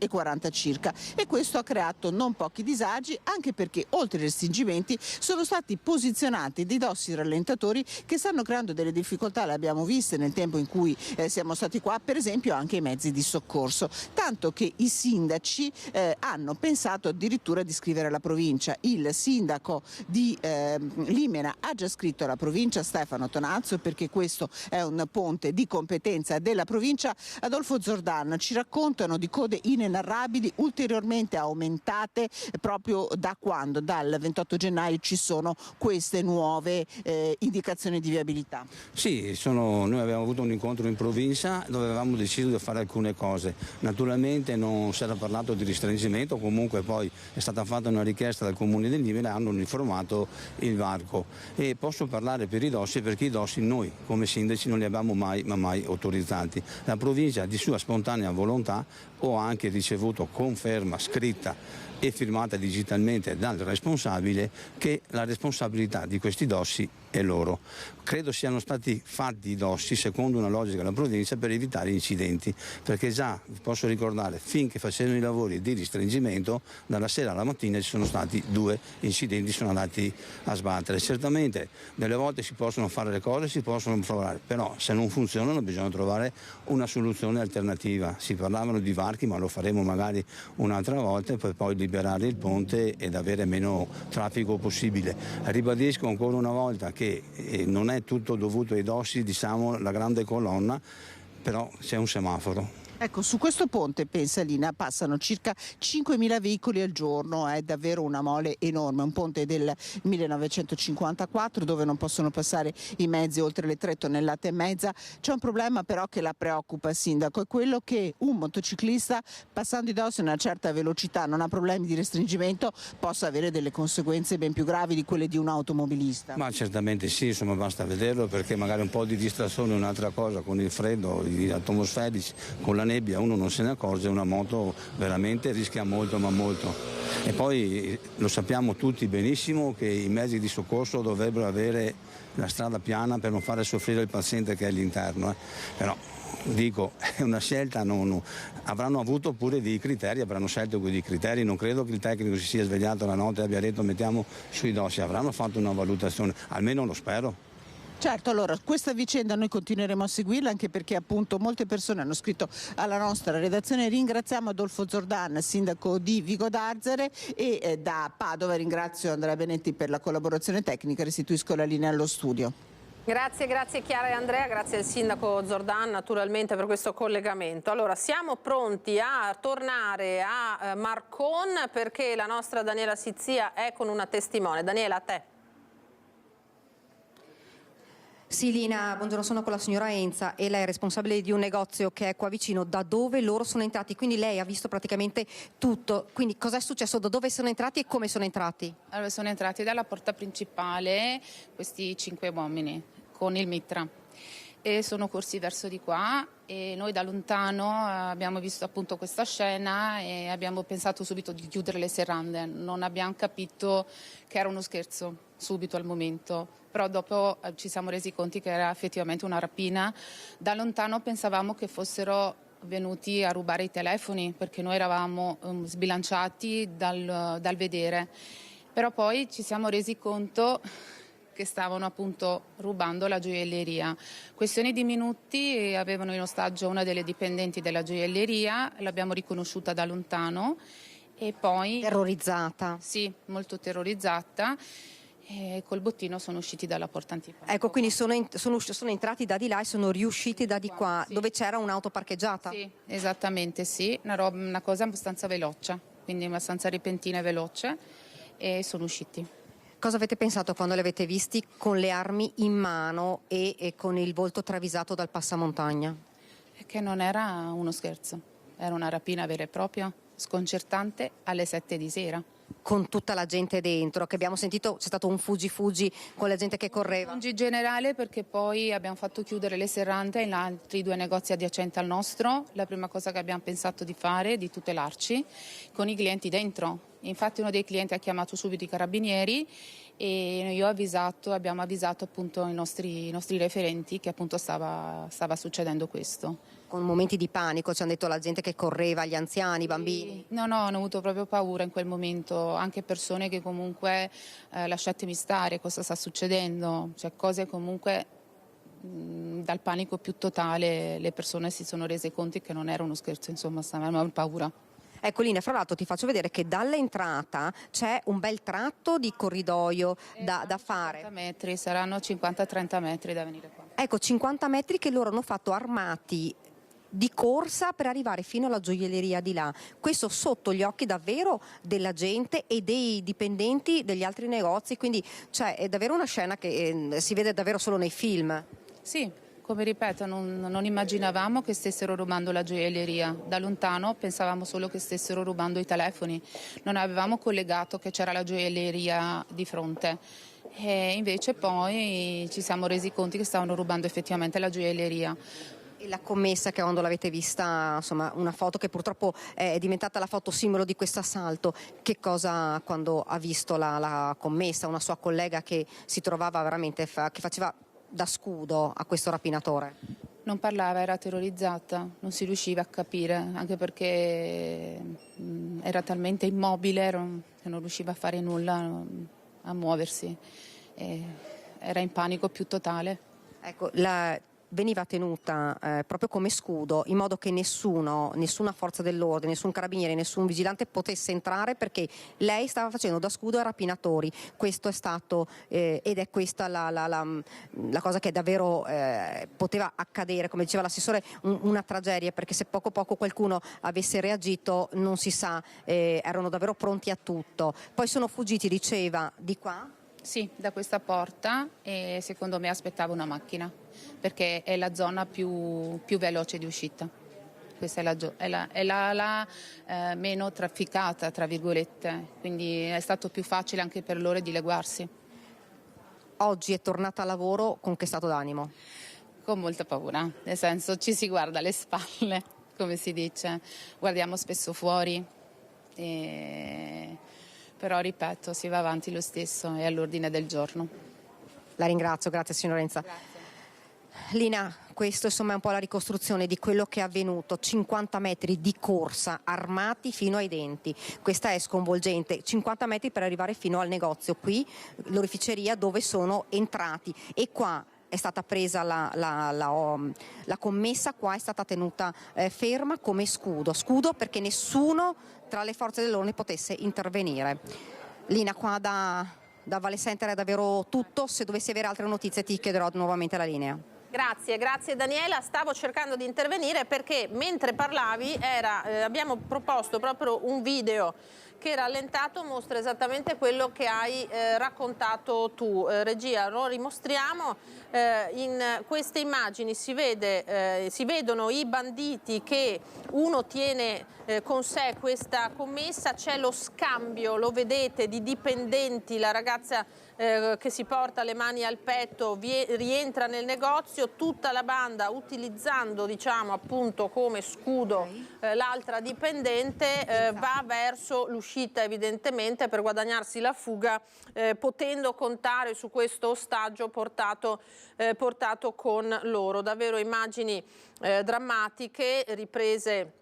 circa, e questo ha creato non pochi disagi, anche perché oltre ai restringimenti sono stati posizionati dei dossi rallentatori che stanno creando delle difficoltà, le abbiamo viste nel tempo in cui siamo stati qua, per esempio anche i mezzi di soccorso, tanto che i sindaci hanno pensato addirittura di scrivere alla provincia. Il sindaco di Limena ha già scritto alla provincia, Stefano Tonazzo, perché questo è un ponte di competenza della provincia. Adolfo Zordan, ci raccontano di code inenarrabili ulteriormente aumentate proprio da quando? Dal 28 gennaio ci sono queste nuove indicazioni di viabilità. Sì, noi abbiamo avuto un incontro in provincia dove avevamo deciso di fare alcune cose. Naturalmente non si era parlato di restringimento, comunque poi è stata fatta una richiesta dal comune di Limena e hanno uniformato il varco. E posso parlare per i dossi perché i dossi noi come sindaci non li abbiamo mai autorizzati. La provincia di sua spontanea volontà ho anche ricevuto conferma scritta e firmata digitalmente dal responsabile che la responsabilità di questi dossi è loro. Credo siano stati fatti i dossi secondo una logica della provincia per evitare incidenti, perché già vi posso ricordare finché facevano i lavori di restringimento dalla sera alla mattina ci sono stati 2 incidenti, sono andati a sbattere. Certamente delle volte si possono fare le cose, si possono provare, però se non funzionano bisogna trovare una soluzione alternativa. Si parlavano di varchi, ma lo faremo magari un'altra volta per poi liberare il ponte ed avere meno traffico possibile. Ribadisco ancora una volta che non è tutto dovuto ai dossi, diciamo la grande colonna, però c'è un semaforo. Ecco, su questo ponte, pensa Lina, passano circa 5.000 veicoli al giorno, è davvero una mole enorme, un ponte del 1954 dove non possono passare i mezzi oltre le 3,5 tonnellate. C'è un problema però che la preoccupa, sindaco, è quello che un motociclista passando i dossi a una certa velocità, non ha problemi di restringimento, possa avere delle conseguenze ben più gravi di quelle di un automobilista. Ma certamente sì, insomma basta vederlo, perché magari un po' di distrazione è un'altra cosa, con il freddo, gli atmosferici, con la nebbia uno non se ne accorge, una moto veramente rischia molto ma molto. E poi lo sappiamo tutti benissimo che i mezzi di soccorso dovrebbero avere la strada piana per non fare soffrire il paziente che è all'interno, però dico, è una scelta, avranno avuto pure dei criteri, avranno scelto quei criteri, non credo che il tecnico si sia svegliato la notte e abbia detto mettiamo sui dossi, avranno fatto una valutazione, almeno lo spero. Certo, allora questa vicenda noi continueremo a seguirla anche perché appunto molte persone hanno scritto alla nostra redazione. Ringraziamo Adolfo Zordan, sindaco di Vigo d'Arzere, e da Padova ringrazio Andrea Benetti per la collaborazione tecnica, restituisco la linea allo studio. Grazie Chiara e Andrea, grazie al sindaco Zordan naturalmente per questo collegamento. Allora siamo pronti a tornare a Marcon perché la nostra Daniela Sizzia è con una testimone. Daniela, a te. Sì, Lina, buongiorno, sono con la signora Enza e lei è responsabile di un negozio che è qua vicino, da dove loro sono entrati, quindi lei ha visto praticamente tutto. Quindi cosa è successo, da dove sono entrati e come sono entrati? Allora, sono entrati dalla porta principale questi 5 uomini con il mitra e sono corsi verso di qua e noi da lontano abbiamo visto appunto questa scena e abbiamo pensato subito di chiudere le serrande, non abbiamo capito che era uno scherzo subito al momento, però dopo ci siamo resi conto che era effettivamente una rapina. Da lontano pensavamo che fossero venuti a rubare i telefoni perché noi eravamo sbilanciati dal vedere, però poi ci siamo resi conto che stavano appunto rubando la gioielleria. Questione di minuti, avevano in ostaggio una delle dipendenti della gioielleria, l'abbiamo riconosciuta da lontano e poi... Terrorizzata? Sì, molto terrorizzata. E col bottino sono usciti dalla porta antipanico. Ecco, quindi sono entrati da di là e sono riusciti da di qua, sì, dove c'era un'auto parcheggiata? Sì, esattamente sì, una cosa abbastanza veloce, quindi abbastanza repentina e veloce, e sono usciti. Cosa avete pensato quando li avete visti con le armi in mano e con il volto travisato dal passamontagna? Che non era uno scherzo, era una rapina vera e propria, sconcertante alle 7 di sera. Con tutta la gente dentro, che abbiamo sentito c'è stato un fuggi con la gente che correva. Un generale perché poi abbiamo fatto chiudere le serrande in altri 2 negozi adiacenti al nostro. La prima cosa che abbiamo pensato di fare è di tutelarci con i clienti dentro. Infatti uno dei clienti ha chiamato subito i carabinieri e abbiamo avvisato appunto i nostri referenti che appunto stava succedendo questo. Con momenti di panico, ci hanno detto la gente che correva, gli anziani, i bambini? No, hanno avuto proprio paura in quel momento, anche persone che comunque lasciatemi stare, cosa sta succedendo, cioè cose comunque dal panico più totale le persone si sono rese conto che non era uno scherzo, insomma, stavano paura. Ecco Lina, fra l'altro ti faccio vedere che dall'entrata c'è un bel tratto di corridoio da fare. 50 metri, saranno 50-30 metri da venire qua. Ecco, 50 metri che loro hanno fatto armati di corsa per arrivare fino alla gioielleria di là. Questo sotto gli occhi davvero della gente e dei dipendenti degli altri negozi, quindi cioè, è davvero una scena che si vede davvero solo nei film. Sì. Come ripeto, non immaginavamo che stessero rubando la gioielleria. Da lontano pensavamo solo che stessero rubando i telefoni. Non avevamo collegato che c'era la gioielleria di fronte. E invece poi ci siamo resi conto che stavano rubando effettivamente la gioielleria. E la commessa, che quando l'avete vista, insomma, una foto che purtroppo è diventata la foto simbolo di questo assalto, che cosa, quando ha visto la commessa, una sua collega che si trovava veramente, che faceva da scudo a questo rapinatore? Non parlava, era terrorizzata, non si riusciva a capire, anche perché era talmente immobile che non riusciva a fare nulla, a muoversi, era in panico più totale. Ecco, veniva tenuta proprio come scudo, in modo che nessuna forza dell'ordine, nessun carabiniere, nessun vigilante potesse entrare, perché lei stava facendo da scudo ai rapinatori. Questo è stato ed è questa la cosa che davvero poteva accadere, come diceva l'assessore, una tragedia, perché se poco qualcuno avesse reagito non si sa, erano davvero pronti a tutto. Poi sono fuggiti, diceva, di qua? Sì, da questa porta, e secondo me aspettava una macchina, perché è la zona più veloce di uscita. Questa è la meno trafficata, tra virgolette, quindi è stato più facile anche per loro dileguarsi. Oggi è tornata a lavoro con che stato d'animo? Con molta paura, nel senso ci si guarda alle spalle. come si dice, guardiamo spesso fuori, però ripeto, si va avanti lo stesso, è all'ordine del giorno. La ringrazio, grazie signorenza. Lina, questo insomma è un po' la ricostruzione di quello che è avvenuto, 50 metri di corsa armati fino ai denti, questa è sconvolgente, 50 metri per arrivare fino al negozio, qui l'orificeria dove sono entrati e qua è stata presa la commessa, qua è stata tenuta ferma come scudo perché nessuno tra le forze dell'ordine potesse intervenire. Lina, qua da Valle Center è davvero tutto, se dovessi avere altre notizie ti chiederò nuovamente la linea. Grazie Daniela, stavo cercando di intervenire perché mentre parlavi abbiamo proposto proprio un video che rallentato mostra esattamente quello che hai raccontato tu. Regia, lo rimostriamo, in queste immagini si vedono i banditi che uno tiene con sé questa commessa, c'è lo scambio, lo vedete, di dipendenti, la ragazza che si porta le mani al petto rientra nel negozio, tutta la banda utilizzando diciamo appunto come scudo l'altra dipendente va verso l'uscita evidentemente per guadagnarsi la fuga, potendo contare su questo ostaggio portato con loro. Davvero immagini drammatiche riprese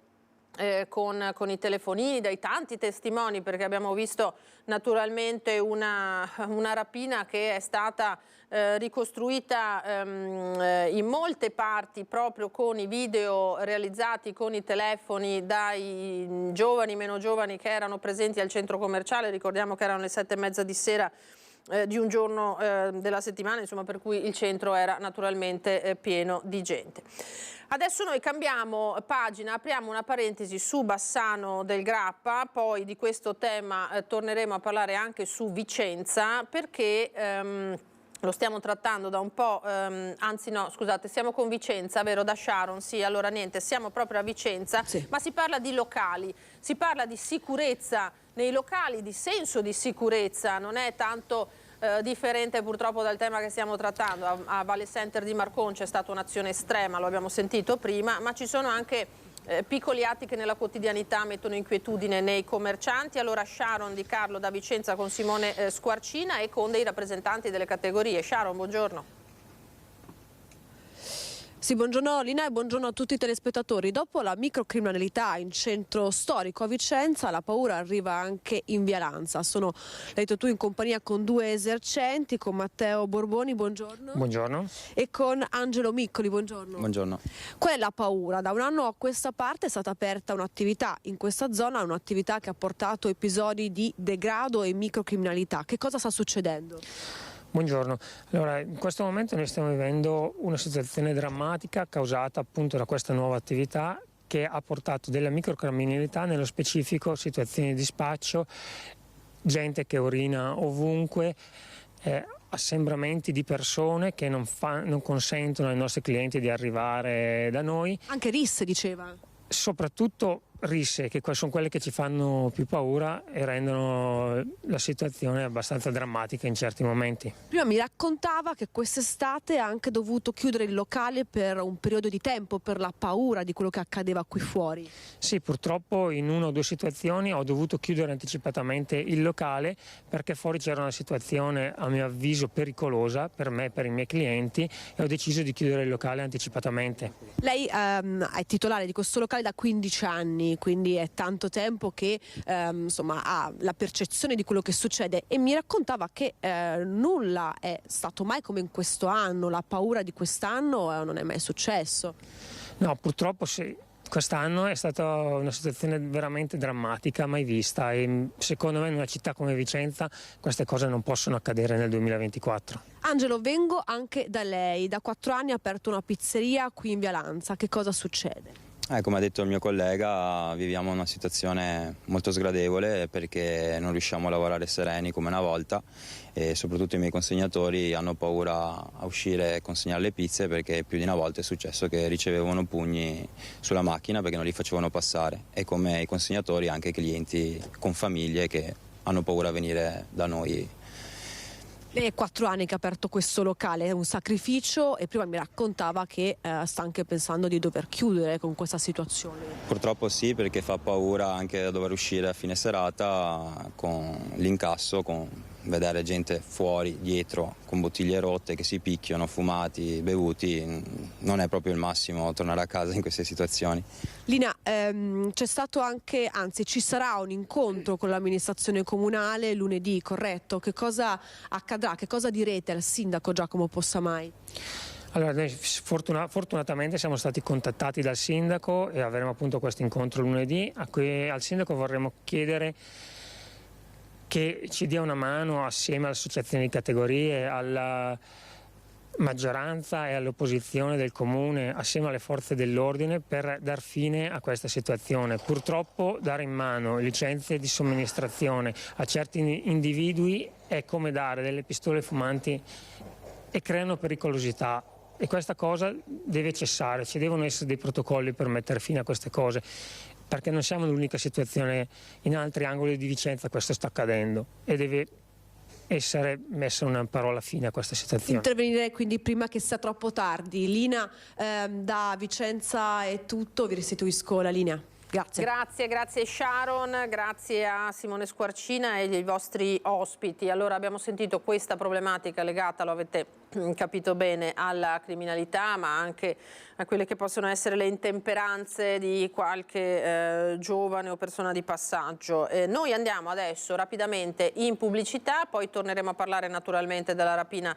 con i telefonini dai tanti testimoni, perché abbiamo visto naturalmente una rapina che è stata ricostruita in molte parti proprio con i video realizzati con i telefoni dai giovani, meno giovani che erano presenti al centro commerciale. Ricordiamo che erano le 7:30 di sera di un giorno della settimana, insomma, per cui il centro era naturalmente pieno di gente. Adesso noi cambiamo pagina, apriamo una parentesi su Bassano del Grappa, poi di questo tema torneremo a parlare anche su Vicenza, perché lo stiamo trattando da un po', anzi no, scusate, siamo con Vicenza, vero, da Sharon? Sì, allora niente, siamo proprio a Vicenza, sì. Ma si parla di locali, si parla di sicurezza nei locali, di senso di sicurezza, non è tanto differente purtroppo dal tema che stiamo trattando. A Valle Center di Marcon c'è stata un'azione estrema, lo abbiamo sentito prima, ma ci sono anche piccoli atti che nella quotidianità mettono inquietudine nei commercianti. Allora Sharon Di Carlo da Vicenza con Simone Squarcina e con dei rappresentanti delle categorie. Sharon, buongiorno. Sì, buongiorno Lina e buongiorno a tutti i telespettatori. Dopo la microcriminalità in centro storico a Vicenza, la paura arriva anche in via Lanza. Sono, l'hai detto tu, in compagnia con due esercenti, con Matteo Borboni, buongiorno. Buongiorno. E con Angelo Miccoli, buongiorno. Buongiorno. Qual è la paura? Da un anno a questa parte è stata aperta un'attività in questa zona, un'attività che ha portato episodi di degrado e microcriminalità. Che cosa sta succedendo? Buongiorno, allora in questo momento noi stiamo vivendo una situazione drammatica causata appunto da questa nuova attività che ha portato della microcriminalità, nello specifico situazioni di spaccio, gente che orina ovunque, assembramenti di persone che non consentono ai nostri clienti di arrivare da noi. Anche risse, diceva. Soprattutto risse, che sono quelle che ci fanno più paura e rendono la situazione abbastanza drammatica in certi momenti. Prima mi raccontava che quest'estate ha anche dovuto chiudere il locale per un periodo di tempo per la paura di quello che accadeva qui fuori. Sì, purtroppo in una o due situazioni ho dovuto chiudere anticipatamente il locale perché fuori c'era una situazione a mio avviso pericolosa per me e per i miei clienti e ho deciso di chiudere il locale anticipatamente. Lei è titolare di questo locale da 15 anni. Quindi è tanto tempo che insomma, ha la percezione di quello che succede e mi raccontava che nulla è stato mai come in questo anno, la paura di quest'anno non è mai successo. No, purtroppo sì. Quest'anno è stata una situazione veramente drammatica, mai vista, e secondo me in una città come Vicenza queste cose non possono accadere nel 2024. Angelo, vengo anche da lei, da 4 anni ha aperto una pizzeria qui in via Lanza, che cosa succede? Come ha detto il mio collega, viviamo una situazione molto sgradevole perché non riusciamo a lavorare sereni come una volta e soprattutto i miei consegnatori hanno paura a uscire e consegnare le pizze perché più di una volta è successo che ricevevano pugni sulla macchina perché non li facevano passare, e come i consegnatori anche clienti con famiglie che hanno paura a venire da noi Lei è 4 anni che ha aperto questo locale, è un sacrificio, e prima mi raccontava che sta anche pensando di dover chiudere con questa situazione. Purtroppo sì, perché fa paura anche dover uscire a fine serata con l'incasso, con vedere gente fuori, dietro, con bottiglie rotte che si picchiano, fumati, bevuti. Non è proprio il massimo tornare a casa in queste situazioni. Lina, c'è stato anche, anzi ci sarà un incontro con l'amministrazione comunale lunedì, corretto? Che cosa accadrà? Che cosa direte al sindaco Giacomo Possamai? Allora, noi fortunatamente siamo stati contattati dal sindaco e avremo appunto questo incontro lunedì. Al sindaco vorremmo chiedere che ci dia una mano assieme alle associazioni di categorie, alla maggioranza e all'opposizione del comune, assieme alle forze dell'ordine, per dar fine a questa situazione. Purtroppo dare in mano licenze di somministrazione a certi individui è come dare delle pistole fumanti e creano pericolosità, e questa cosa deve cessare. Ci devono essere dei protocolli per mettere fine a queste cose, perché non siamo l'unica situazione. In altri angoli di Vicenza questo sta accadendo e deve essere messa una parola fine a questa situazione. Intervenire quindi prima che sia troppo tardi. Lina, da Vicenza è tutto, vi restituisco la linea. Grazie. Grazie Sharon, grazie a Simone Squarcina e ai vostri ospiti. Allora, abbiamo sentito questa problematica legata, lo avete capito bene, alla criminalità, ma anche a quelle che possono essere le intemperanze di qualche giovane o persona di passaggio. Noi andiamo adesso rapidamente in pubblicità, poi torneremo a parlare naturalmente della rapina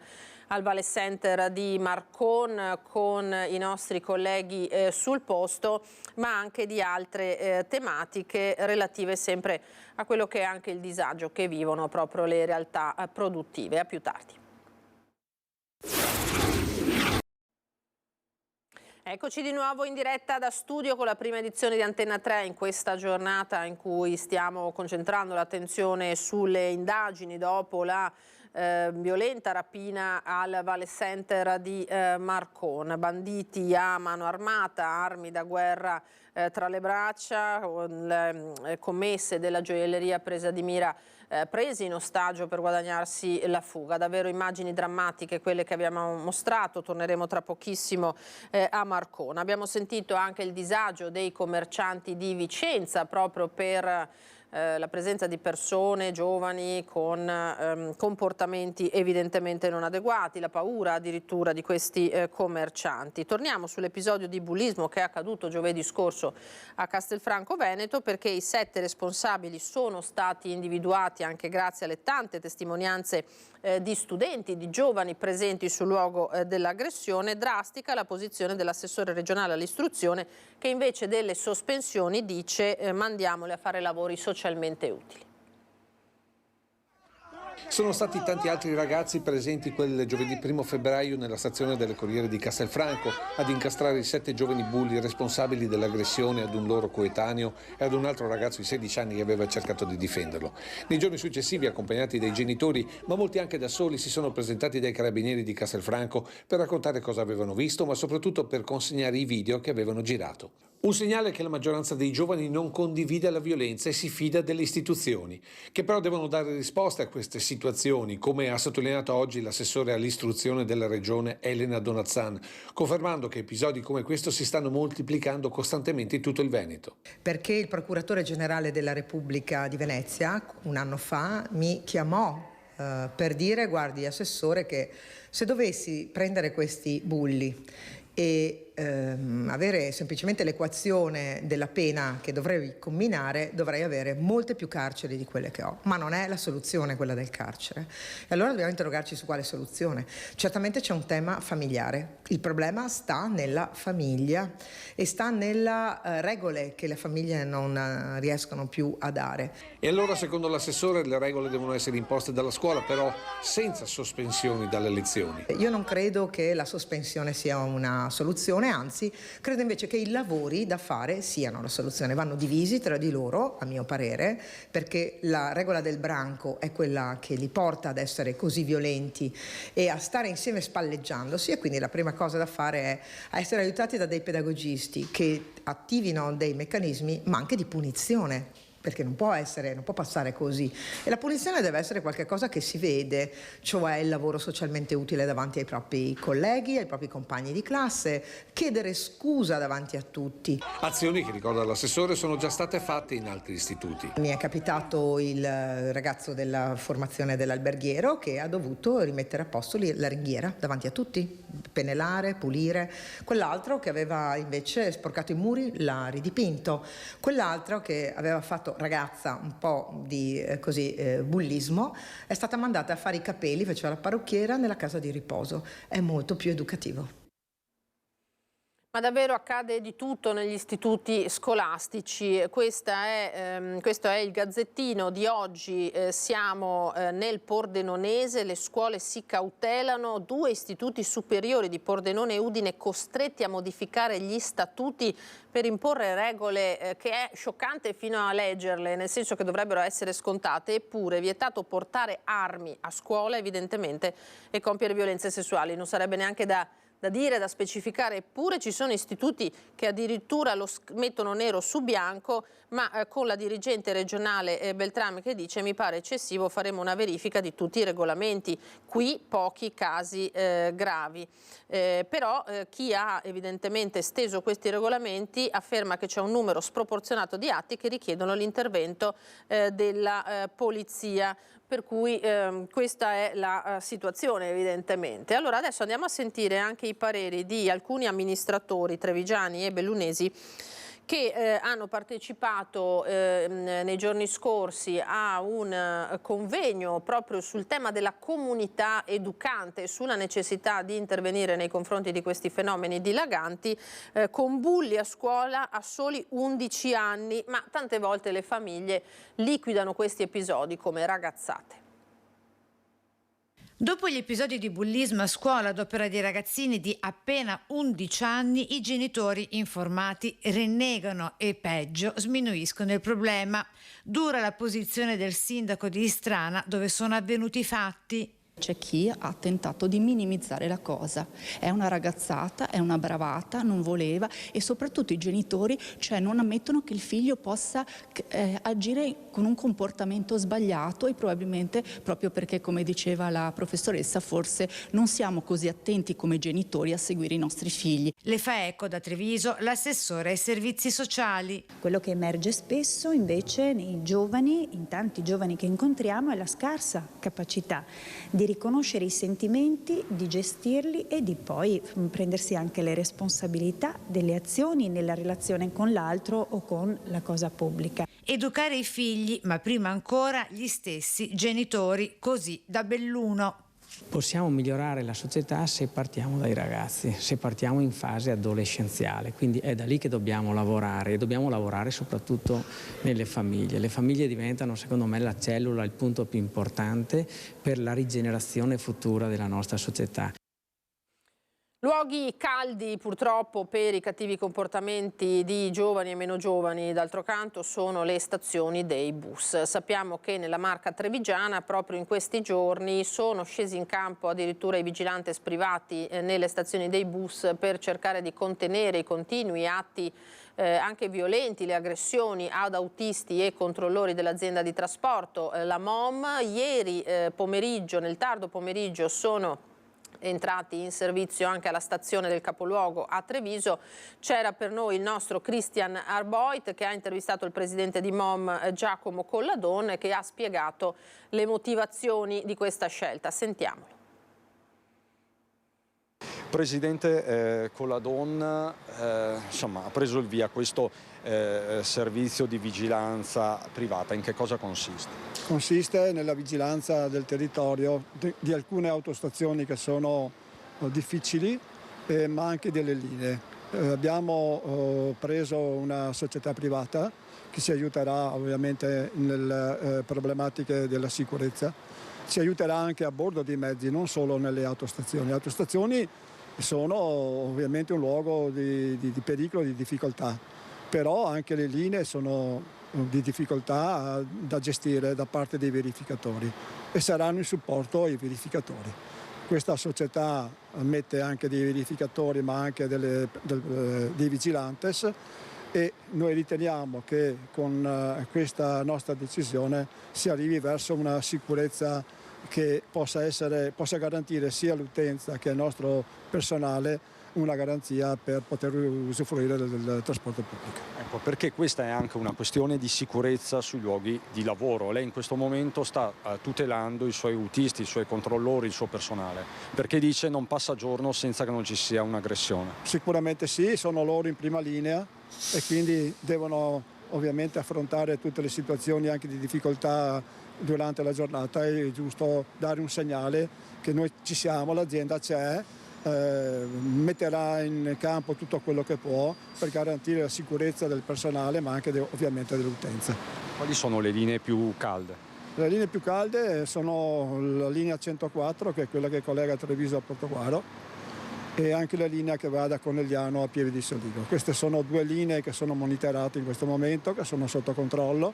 al Vale Center di Marcon con i nostri colleghi sul posto, ma anche di altre tematiche relative sempre a quello che è anche il disagio che vivono proprio le realtà produttive. A più tardi. Eccoci di nuovo in diretta da studio con la prima edizione di Antenna 3 in questa giornata in cui stiamo concentrando l'attenzione sulle indagini dopo la violenta rapina al Vale Center di Marcon. Banditi a mano armata, armi da guerra tra le braccia, commesse della gioielleria presa di mira, presi in ostaggio per guadagnarsi la fuga. Davvero immagini drammatiche quelle che abbiamo mostrato, torneremo tra pochissimo a Marcon. Abbiamo sentito anche il disagio dei commercianti di Vicenza proprio per la presenza di persone giovani con comportamenti evidentemente non adeguati, la paura addirittura di questi commercianti. Torniamo sull'episodio di bullismo che è accaduto giovedì scorso a Castelfranco Veneto, perché i 7 responsabili sono stati individuati anche grazie alle tante testimonianze di studenti, di giovani presenti sul luogo dell'aggressione. Drastica la posizione dell'assessore regionale all'istruzione, che invece delle sospensioni dice mandiamole a fare lavori socialmente utili. Sono stati tanti altri ragazzi presenti quel giovedì 1 febbraio nella stazione delle Corriere di Castelfranco ad incastrare i 7 giovani bulli responsabili dell'aggressione ad un loro coetaneo e ad un altro ragazzo di 16 anni che aveva cercato di difenderlo. Nei giorni successivi, accompagnati dai genitori, ma molti anche da soli, si sono presentati dai carabinieri di Castelfranco per raccontare cosa avevano visto, ma soprattutto per consegnare i video che avevano girato. Un segnale che la maggioranza dei giovani non condivide la violenza e si fida delle istituzioni, che però devono dare risposte a queste situazioni, come ha sottolineato oggi l'assessore all'istruzione della regione Elena Donazzan, confermando che episodi come questo si stanno moltiplicando costantemente in tutto il Veneto. Perché il procuratore generale della Repubblica di Venezia un anno fa mi chiamò per dire: guardi assessore, che se dovessi prendere questi bulli e avere semplicemente l'equazione della pena che dovrei comminare, dovrei avere molte più carceri di quelle che ho, ma non è la soluzione quella del carcere. E allora dobbiamo interrogarci su quale soluzione. Certamente c'è un tema familiare, il problema sta nella famiglia e sta nelle regole che le famiglie non riescono più a dare. E allora, secondo l'assessore, le regole devono essere imposte dalla scuola, però senza sospensioni dalle lezioni. Io non credo che la sospensione sia una soluzione, anzi credo invece che i lavori da fare siano la soluzione. Vanno divisi tra di loro, a mio parere, perché la regola del branco è quella che li porta ad essere così violenti e a stare insieme spalleggiandosi, e quindi la prima cosa da fare è essere aiutati da dei pedagogisti che attivino dei meccanismi ma anche di punizione. perché non può passare così. E la punizione deve essere qualcosa che si vede, cioè il lavoro socialmente utile davanti ai propri colleghi, ai propri compagni di classe, chiedere scusa davanti a tutti. Azioni che, ricorda l'assessore, sono già state fatte in altri istituti. Mi è capitato il ragazzo della formazione dell'alberghiero che ha dovuto rimettere a posto la ringhiera davanti a tutti, pennellare, pulire. Quell'altro che aveva invece sporcato i muri l'ha ridipinto. Quell'altro che aveva fatto, ragazza, un po' di bullismo, è stata mandata a fare i capelli, faceva la parrucchiera nella casa di riposo. È molto più educativo. Ma davvero accade di tutto negli istituti scolastici. Questo è il Gazzettino di oggi. Siamo nel Pordenonese, le scuole si cautelano, 2 istituti superiori di Pordenone e Udine costretti a modificare gli statuti per imporre regole che è scioccante fino a leggerle, nel senso che dovrebbero essere scontate, eppure vietato portare armi a scuola evidentemente e compiere violenze sessuali. Non sarebbe neanche da dire, da specificare, eppure ci sono istituti che addirittura lo mettono nero su bianco, ma con la dirigente regionale Beltrami che dice: mi pare eccessivo, faremo una verifica di tutti i regolamenti, qui pochi casi gravi. Però chi ha evidentemente steso questi regolamenti afferma che c'è un numero sproporzionato di atti che richiedono l'intervento della polizia. Per cui questa è la situazione evidentemente. Allora adesso andiamo a sentire anche i pareri di alcuni amministratori trevigiani e bellunesi che hanno partecipato nei giorni scorsi a un convegno proprio sul tema della comunità educante e sulla necessità di intervenire nei confronti di questi fenomeni dilaganti, con bulli a scuola a soli 11 anni, ma tante volte le famiglie liquidano questi episodi come ragazzate. Dopo gli episodi di bullismo a scuola ad opera di ragazzini di appena 11 anni, i genitori informati rinnegano e peggio sminuiscono il problema. Dura la posizione del sindaco di Istrana, dove sono avvenuti i fatti. C'è chi ha tentato di minimizzare la cosa. È una ragazzata, è una bravata, non voleva, e soprattutto i genitori non ammettono che il figlio possa agire con un comportamento sbagliato, e probabilmente proprio perché, come diceva la professoressa, forse non siamo così attenti come genitori a seguire i nostri figli. Le fa eco da Treviso l'assessore ai servizi sociali. Quello che emerge spesso invece nei giovani, in tanti giovani che incontriamo, è la scarsa capacità di riconoscere i sentimenti, di gestirli e di poi prendersi anche le responsabilità delle azioni nella relazione con l'altro o con la cosa pubblica. Educare i figli, ma prima ancora gli stessi genitori, così da Belluno. Possiamo migliorare la società se partiamo dai ragazzi, se partiamo in fase adolescenziale, quindi è da lì che dobbiamo lavorare, e dobbiamo lavorare soprattutto nelle famiglie. Le famiglie diventano, secondo me, la cellula, il punto più importante per la rigenerazione futura della nostra società. Luoghi caldi purtroppo per i cattivi comportamenti di giovani e meno giovani, d'altro canto, sono le stazioni dei bus. Sappiamo che nella Marca trevigiana proprio in questi giorni sono scesi in campo addirittura i vigilantes privati nelle stazioni dei bus per cercare di contenere i continui atti anche violenti, le aggressioni ad autisti e controllori dell'azienda di trasporto, la MOM. Ieri pomeriggio, nel tardo pomeriggio, sono entrati in servizio anche alla stazione del capoluogo a Treviso. C'era per noi il nostro Christian Arboit, che ha intervistato il presidente di MOM Giacomo Colladon, che ha spiegato le motivazioni di questa scelta. Sentiamolo. Presidente Colladon, insomma, ha preso il via questo servizio di vigilanza privata. In che cosa consiste? Consiste nella vigilanza del territorio di alcune autostazioni che sono difficili, ma anche delle linee. Abbiamo preso una società privata che ci aiuterà ovviamente nelle problematiche della sicurezza, ci aiuterà anche a bordo dei mezzi, non solo nelle autostazioni. Le autostazioni sono ovviamente un luogo di pericolo, di difficoltà, però anche le linee sono di difficoltà da gestire da parte dei verificatori e saranno in supporto ai verificatori. Questa società mette anche dei verificatori, ma anche dei vigilantes, e noi riteniamo che con questa nostra decisione si arrivi verso una sicurezza che possa garantire sia all'utenza che al nostro personale una garanzia per poter usufruire del trasporto pubblico. Ecco, perché questa è anche una questione di sicurezza sui luoghi di lavoro. Lei in questo momento sta tutelando i suoi autisti, i suoi controllori, il suo personale, perché dice non passa giorno senza che non ci sia un'aggressione. Sicuramente sì, sono loro in prima linea e quindi devono ovviamente affrontare tutte le situazioni anche di difficoltà durante la giornata. È giusto dare un segnale che noi ci siamo, l'azienda c'è, metterà in campo tutto quello che può per garantire la sicurezza del personale ma anche ovviamente dell'utenza. Quali sono le linee più calde? Le linee più calde sono la linea 104, che è quella che collega Treviso a Portogruaro, e anche la linea che va da Conegliano a Pieve di Soligo. Queste sono due linee che sono monitorate in questo momento, che sono sotto controllo.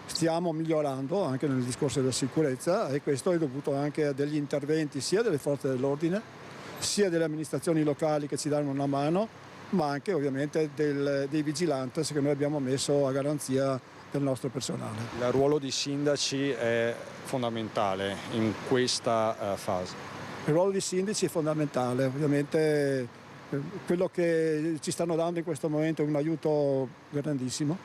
Stiamo migliorando anche nel discorso della sicurezza e questo è dovuto anche a degli interventi sia delle forze dell'ordine sia delle amministrazioni locali che ci danno una mano, ma anche ovviamente dei vigilantes che noi abbiamo messo a garanzia del nostro personale. Il ruolo dei sindaci è fondamentale in questa fase. Il ruolo dei sindaci è fondamentale, ovviamente quello che ci stanno dando in questo momento è un aiuto grandissimo,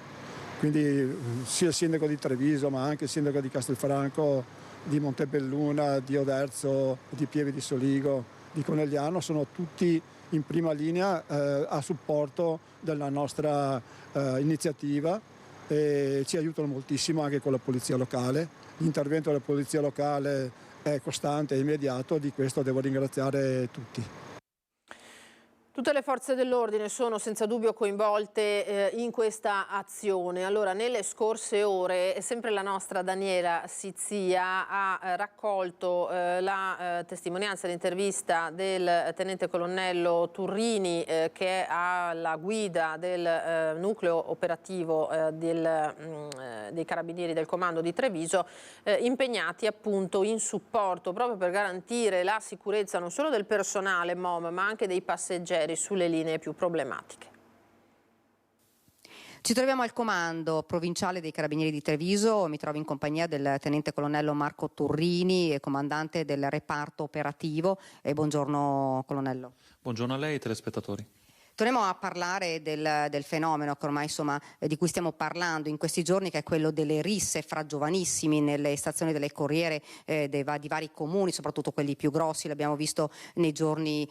quindi sia il sindaco di Treviso ma anche il sindaco di Castelfranco, di Montebelluna, di Oderzo, di Pieve di Soligo, di Conegliano sono tutti in prima linea a supporto della nostra iniziativa e ci aiutano moltissimo anche con la polizia locale. L'intervento della polizia locale è costante e immediato, di questo devo ringraziare tutti. Tutte le forze dell'ordine sono senza dubbio coinvolte in questa azione. Allora, nelle scorse ore, sempre la nostra Daniela Sizia ha raccolto la testimonianza, l'intervista del tenente colonnello Turrini, che è alla guida del nucleo operativo dei Carabinieri del Comando di Treviso, impegnati appunto in supporto proprio per garantire la sicurezza non solo del personale MOM ma anche dei passeggeri sulle linee più problematiche. Ci troviamo al comando provinciale dei Carabinieri di Treviso, mi trovo in compagnia del tenente colonnello Marco Turrini, comandante del reparto operativo. Buongiorno colonnello. Buongiorno a lei e ai telespettatori. Torniamo a parlare del fenomeno che ormai di cui stiamo parlando in questi giorni, che è quello delle risse fra giovanissimi nelle stazioni delle corriere di vari comuni, soprattutto quelli più grossi, l'abbiamo visto nei giorni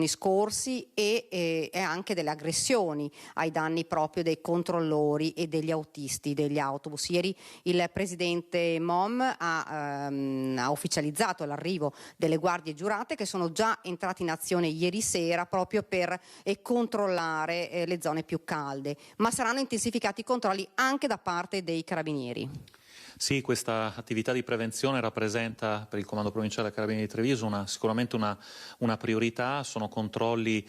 scorsi, e anche delle aggressioni ai danni proprio dei controllori e degli autisti degli autobus. Ieri il presidente MOM ha ufficializzato l'arrivo delle guardie giurate che sono già entrate in azione ieri sera proprio per controllare le zone più calde, ma saranno intensificati i controlli anche da parte dei carabinieri. Sì, questa attività di prevenzione rappresenta per il Comando Provinciale Carabinieri di Treviso sicuramente una priorità. Sono controlli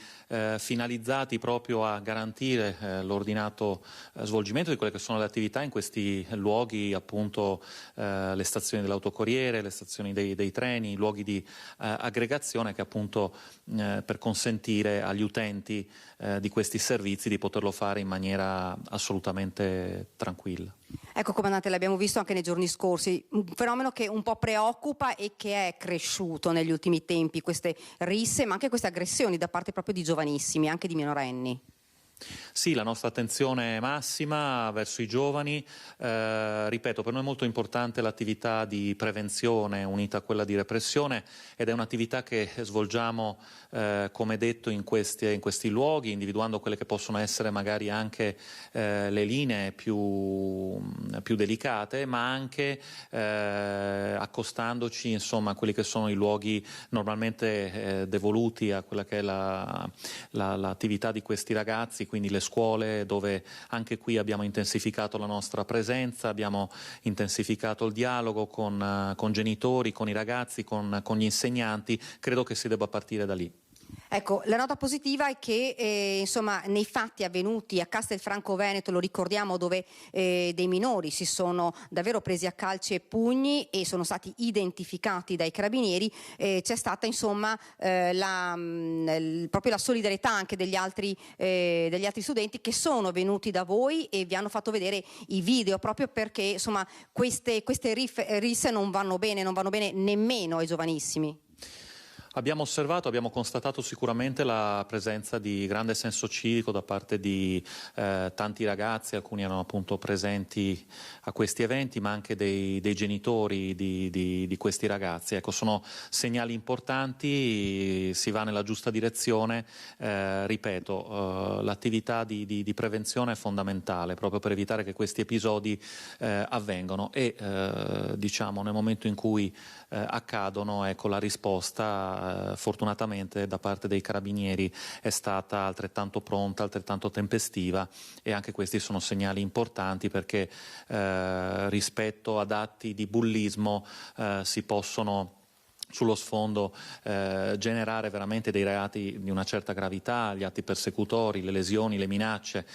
finalizzati proprio a garantire l'ordinato svolgimento di quelle che sono le attività in questi luoghi, appunto le stazioni dell'autocorriere, le stazioni dei treni, i luoghi di aggregazione, che appunto per consentire agli utenti di questi servizi di poterlo fare in maniera assolutamente tranquilla. Ecco, comandante, l'abbiamo visto anche nei giorni scorsi, un fenomeno che un po' preoccupa e che è cresciuto negli ultimi tempi, queste risse ma anche queste aggressioni da parte proprio di giovanissimi, anche di minorenni. Sì, la nostra attenzione è massima verso i giovani. Ripeto, per noi è molto importante l'attività di prevenzione unita a quella di repressione, ed è un'attività che svolgiamo, come detto, in questi luoghi, individuando quelle che possono essere magari anche le linee più delicate, ma anche accostandoci insomma a quelli che sono i luoghi normalmente devoluti a quella che è l'attività di questi ragazzi, quindi le scuole, dove anche qui abbiamo intensificato la nostra presenza, abbiamo intensificato il dialogo con genitori, con i ragazzi, con gli insegnanti. Credo che si debba partire da lì. Ecco, la nota positiva è che insomma, nei fatti avvenuti a Castelfranco Veneto, lo ricordiamo, dove dei minori si sono davvero presi a calci e pugni e sono stati identificati dai carabinieri, c'è stata insomma proprio la solidarietà anche degli altri studenti che sono venuti da voi e vi hanno fatto vedere i video, proprio perché insomma queste risse non vanno bene nemmeno ai giovanissimi. Abbiamo osservato, abbiamo constatato sicuramente la presenza di grande senso civico da parte di tanti ragazzi, alcuni erano appunto presenti a questi eventi, ma anche dei genitori di questi ragazzi. Ecco, sono segnali importanti, si va nella giusta direzione, ripeto, l'attività di prevenzione è fondamentale proprio per evitare che questi episodi avvengano e diciamo nel momento in cui accadono, ecco, la risposta fortunatamente da parte dei carabinieri è stata altrettanto pronta, altrettanto tempestiva, e anche questi sono segnali importanti perché rispetto ad atti di bullismo si possono sullo sfondo generare veramente dei reati di una certa gravità, gli atti persecutori, le lesioni, le minacce,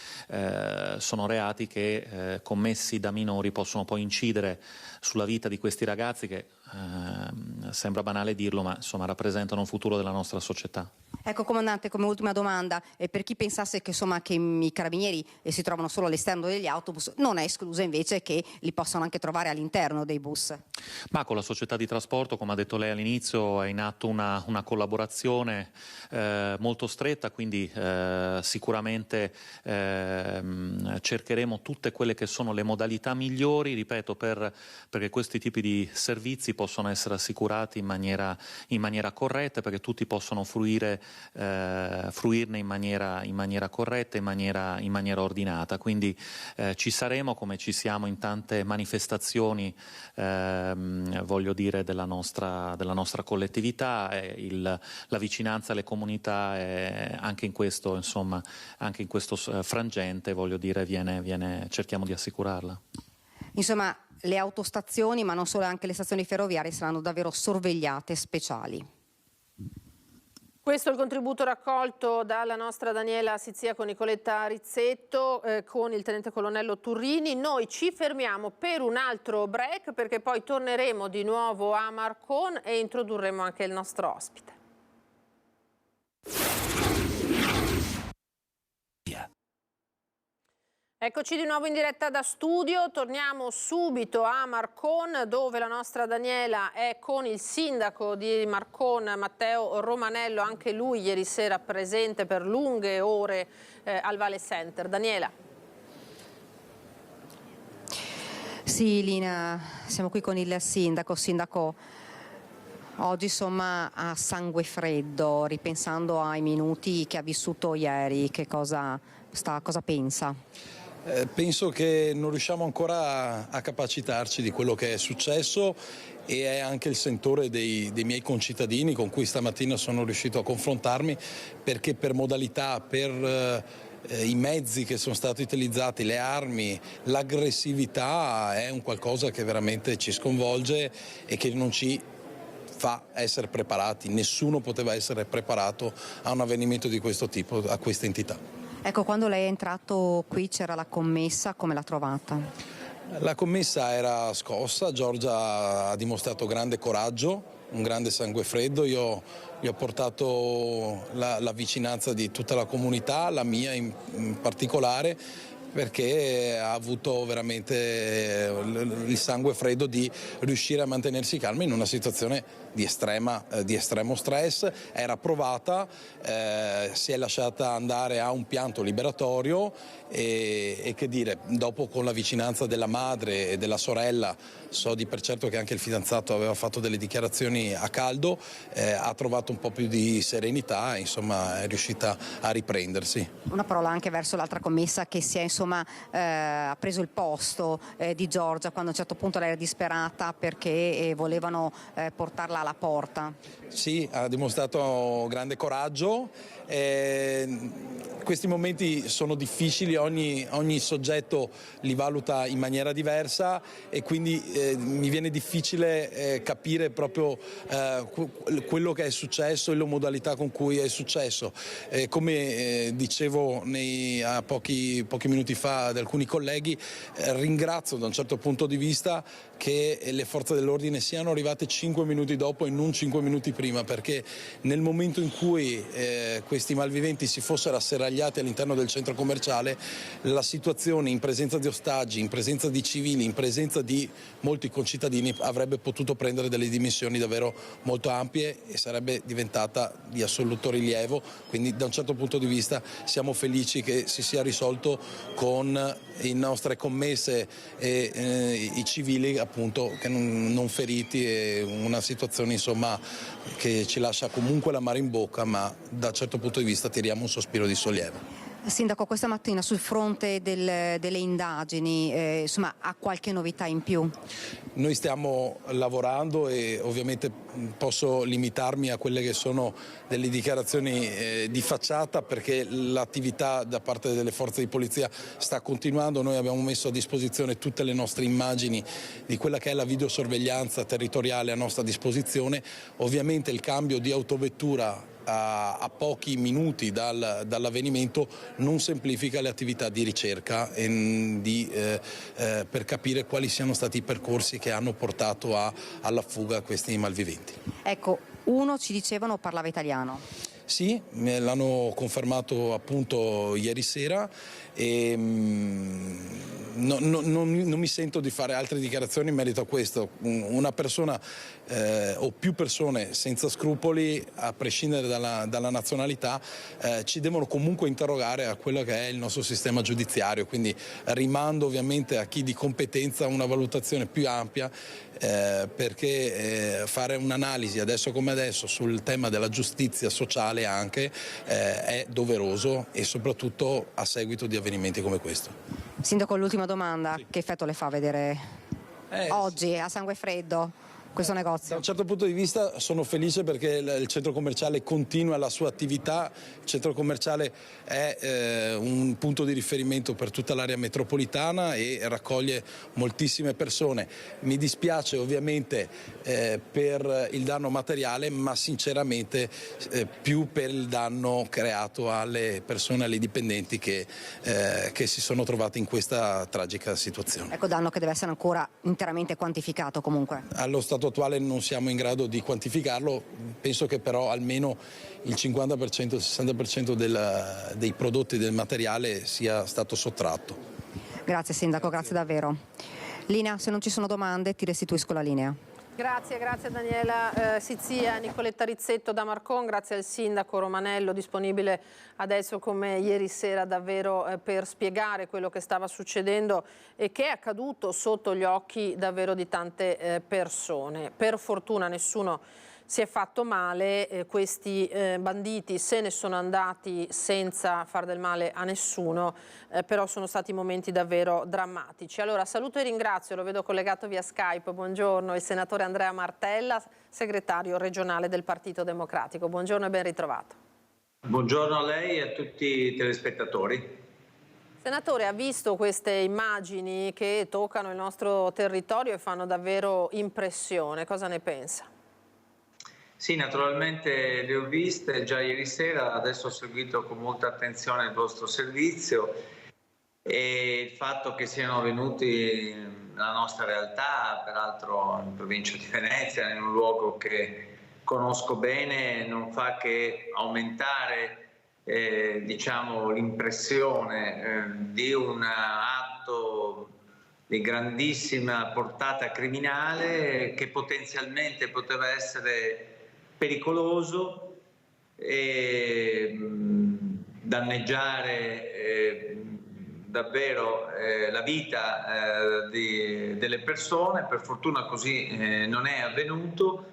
sono reati che commessi da minori possono poi incidere sulla vita di questi ragazzi che, sembra banale dirlo, ma insomma rappresentano il futuro della nostra società. Ecco, comandante, come ultima domanda, per chi pensasse che i carabinieri si trovano solo all'esterno degli autobus, non è escluso invece che li possano anche trovare all'interno dei bus? Ma con la società di trasporto, come ha detto lei all'inizio, è in atto una collaborazione molto stretta, quindi sicuramente cercheremo tutte quelle che sono le modalità migliori, ripeto, perché questi tipi di servizi possono essere assicurati in maniera corretta, perché tutti possono fruirne in maniera corretta, in maniera ordinata. Quindi ci saremo, come ci siamo in tante manifestazioni, voglio dire, della nostra collettività, la vicinanza alle comunità anche in questo, insomma, anche in questo frangente, voglio dire, cerchiamo di assicurarla. Insomma, le autostazioni, ma non solo, anche le stazioni ferroviarie saranno davvero sorvegliate speciali. Questo è il contributo raccolto dalla nostra Daniela Sizia con Nicoletta Rizzetto, con il tenente colonnello Turrini. Noi ci fermiamo per un altro break perché poi torneremo di nuovo a Marcon e introdurremo anche il nostro ospite. Eccoci di nuovo in diretta da studio, torniamo subito a Marcon dove la nostra Daniela è con il sindaco di Marcon, Matteo Romanello, anche lui ieri sera presente per lunghe ore al Vale Center. Daniela. Sì, Lina, siamo qui con il sindaco. Oggi insomma a sangue freddo, ripensando ai minuti che ha vissuto ieri, cosa pensa? Penso che non riusciamo ancora a capacitarci di quello che è successo e è anche il sentore dei miei concittadini con cui stamattina sono riuscito a confrontarmi, perché per modalità, per i mezzi che sono stati utilizzati, le armi, l'aggressività è un qualcosa che veramente ci sconvolge e che non ci fa essere preparati. Nessuno poteva essere preparato a un avvenimento di questo tipo, a questa entità. Ecco, quando lei è entrato qui c'era la commessa, come l'ha trovata? La commessa era scossa, Giorgia ha dimostrato grande coraggio, un grande sangue freddo. Io gli ho portato la vicinanza di tutta la comunità, la mia in particolare, perché ha avuto veramente il sangue freddo di riuscire a mantenersi calma in una situazione di estremo stress. Era provata, si è lasciata andare a un pianto liberatorio e che dire, dopo con la vicinanza della madre e della sorella, so di per certo che anche il fidanzato aveva fatto delle dichiarazioni a caldo, ha trovato un po' più di serenità, insomma è riuscita a riprendersi. Una parola anche verso l'altra commessa che si è ha preso il posto di Giorgia quando a un certo punto lei era disperata perché volevano portarla alla porta. Sì, ha dimostrato grande coraggio. Questi momenti sono difficili, ogni soggetto li valuta in maniera diversa e quindi mi viene difficile capire proprio quello che è successo e le modalità con cui è successo. Come dicevo pochi minuti fa ad alcuni colleghi, ringrazio da un certo punto di vista che le forze dell'ordine siano arrivate 5 minuti dopo e non 5 minuti prima, perché nel momento in cui questi malviventi si fossero asserragliati all'interno del centro commerciale, la situazione in presenza di ostaggi, in presenza di civili, in presenza di molti concittadini avrebbe potuto prendere delle dimensioni davvero molto ampie e sarebbe diventata di assoluto rilievo. Quindi da un certo punto di vista siamo felici che si sia risolto con le nostre commesse e i civili appunto che non feriti, e una situazione insomma che ci lascia comunque l'amaro in bocca, ma da un certo punto di vista tiriamo un sospiro di sollievo. Sindaco, questa mattina sul fronte delle indagini, insomma, ha qualche novità in più? Noi stiamo lavorando e ovviamente posso limitarmi a quelle che sono delle dichiarazioni di facciata, perché l'attività da parte delle forze di polizia sta continuando. Noi abbiamo messo a disposizione tutte le nostre immagini di quella che è la videosorveglianza territoriale a nostra disposizione. Ovviamente il cambio di autovettura a pochi minuti dall'avvenimento non semplifica le attività di ricerca per capire quali siano stati i percorsi che hanno portato alla fuga a questi malviventi. Ecco, uno ci dicevano parlava italiano. Sì, me l'hanno confermato appunto ieri sera e non mi sento di fare altre dichiarazioni in merito a questo. Una persona o più persone senza scrupoli, a prescindere dalla nazionalità, ci devono comunque interrogare a quello che è il nostro sistema giudiziario, quindi rimando ovviamente a chi di competenza una valutazione più ampia, perché fare un'analisi adesso come adesso sul tema della giustizia sociale anche è doveroso, e soprattutto a seguito di avvenimenti come questo. Sindaco, l'ultima domanda, sì. Che effetto le fa vedere oggi a sangue freddo questo negozio? Da un certo punto di vista sono felice perché il centro commerciale continua la sua attività. Il centro commerciale è un punto di riferimento per tutta l'area metropolitana e raccoglie moltissime persone. Mi dispiace ovviamente per il danno materiale, ma sinceramente più per il danno creato alle persone, alle dipendenti che si sono trovate in questa tragica situazione. Ecco, danno che deve essere ancora interamente quantificato comunque. Allo stato attuale non siamo in grado di quantificarlo, penso che però almeno il 50%, il 60% dei prodotti del materiale sia stato sottratto. Grazie Sindaco, grazie davvero. Lina, se non ci sono domande ti restituisco la linea. Grazie Daniela Sizia, Nicoletta Rizzetto da Marcon, grazie al Sindaco Romanello, disponibile adesso come ieri sera davvero per spiegare quello che stava succedendo e che è accaduto sotto gli occhi davvero di tante persone. Per fortuna nessuno si è fatto male, questi banditi se ne sono andati senza far del male a nessuno, però sono stati momenti davvero drammatici. Allora saluto e ringrazio, lo vedo collegato via Skype, buongiorno, il senatore Andrea Martella, segretario regionale del Partito Democratico. Buongiorno e ben ritrovato. Buongiorno a lei e a tutti i telespettatori. Senatore, ha visto queste immagini che toccano il nostro territorio e fanno davvero impressione, cosa ne pensa? Sì, naturalmente le ho viste già ieri sera, adesso ho seguito con molta attenzione il vostro servizio e il fatto che siano venuti nella nostra realtà, peraltro in provincia di Venezia, in un luogo che conosco bene, non fa che aumentare diciamo, l'impressione di un atto di grandissima portata criminale che potenzialmente poteva essere pericoloso e danneggiare davvero la vita delle persone. Per fortuna così non è avvenuto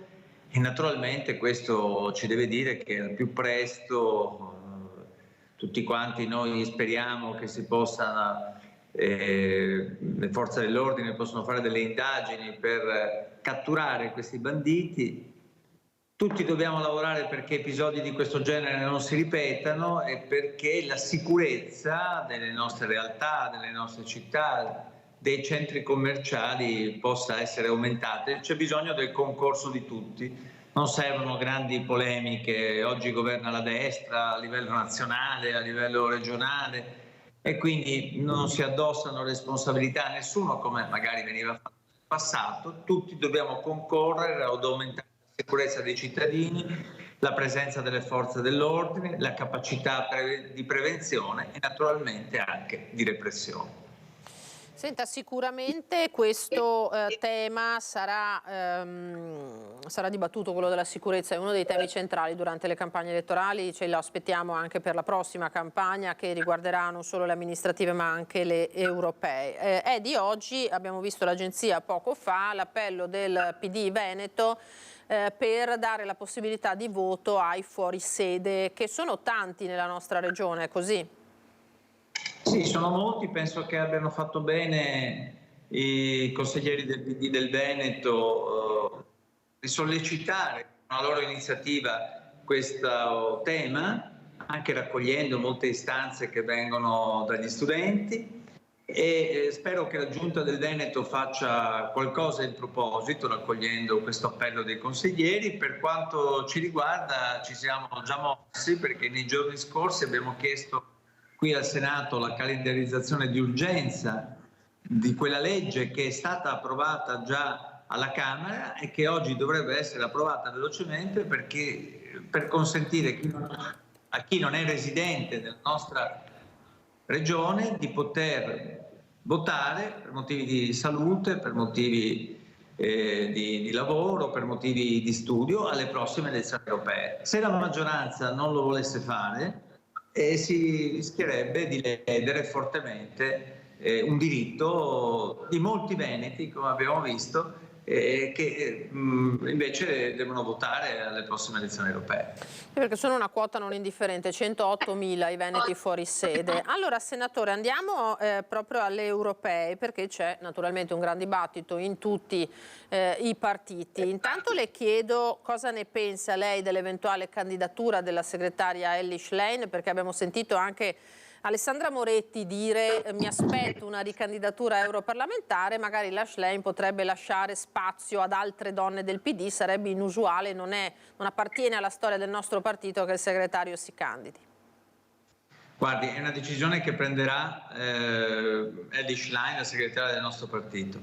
e naturalmente questo ci deve dire che al più presto tutti quanti noi speriamo che si possano, le forze dell'ordine possono fare delle indagini per catturare questi banditi Tutti dobbiamo lavorare perché episodi di questo genere non si ripetano e perché la sicurezza delle nostre realtà, delle nostre città, dei centri commerciali possa essere aumentata. C'è bisogno del concorso di tutti. Non servono grandi polemiche, oggi governa la destra a livello nazionale, a livello regionale e quindi non si addossano responsabilità a nessuno come magari veniva fatto nel passato. Tutti dobbiamo concorrere ad aumentare la sicurezza dei cittadini, la presenza delle forze dell'ordine, la capacità di prevenzione e naturalmente anche di repressione. Senta, sicuramente questo tema sarà dibattuto, quello della sicurezza, è uno dei temi centrali durante le campagne elettorali, ce lo aspettiamo anche per la prossima campagna che riguarderà non solo le amministrative ma anche le europee. È di oggi, abbiamo visto l'agenzia poco fa, l'appello del PD Veneto per dare la possibilità di voto ai fuorisede, che sono tanti nella nostra regione, è così? Sì, sono molti, penso che abbiano fatto bene i consiglieri del PD del Veneto di sollecitare una loro iniziativa questo tema, anche raccogliendo molte istanze che vengono dagli studenti e spero che la Giunta del Veneto faccia qualcosa in proposito raccogliendo questo appello dei consiglieri. Per quanto ci riguarda ci siamo già mossi perché nei giorni scorsi abbiamo chiesto qui al Senato la calendarizzazione di urgenza di quella legge che è stata approvata già alla Camera e che oggi dovrebbe essere approvata velocemente per consentire a chi non è residente della nostra regione di poter votare per motivi di salute, per motivi di lavoro, per motivi di studio alle prossime elezioni europee. Se la maggioranza non lo volesse fare, si rischierebbe di ledere fortemente un diritto di molti veneti, come abbiamo visto, che invece devono votare alle prossime elezioni europee. Perché sono una quota non indifferente, 108.000 i veneti fuori sede. Allora, senatore, andiamo proprio alle europee, perché c'è naturalmente un gran dibattito in tutti i partiti. Intanto le chiedo cosa ne pensa lei dell'eventuale candidatura della segretaria Elly Schlein, perché abbiamo sentito anche Alessandra Moretti dire mi aspetto una ricandidatura europarlamentare, magari la Schlein potrebbe lasciare spazio ad altre donne del PD, sarebbe inusuale, non appartiene alla storia del nostro partito che il segretario si candidi. Guardi, è una decisione che prenderà Elly Schlein, la segretaria del nostro partito.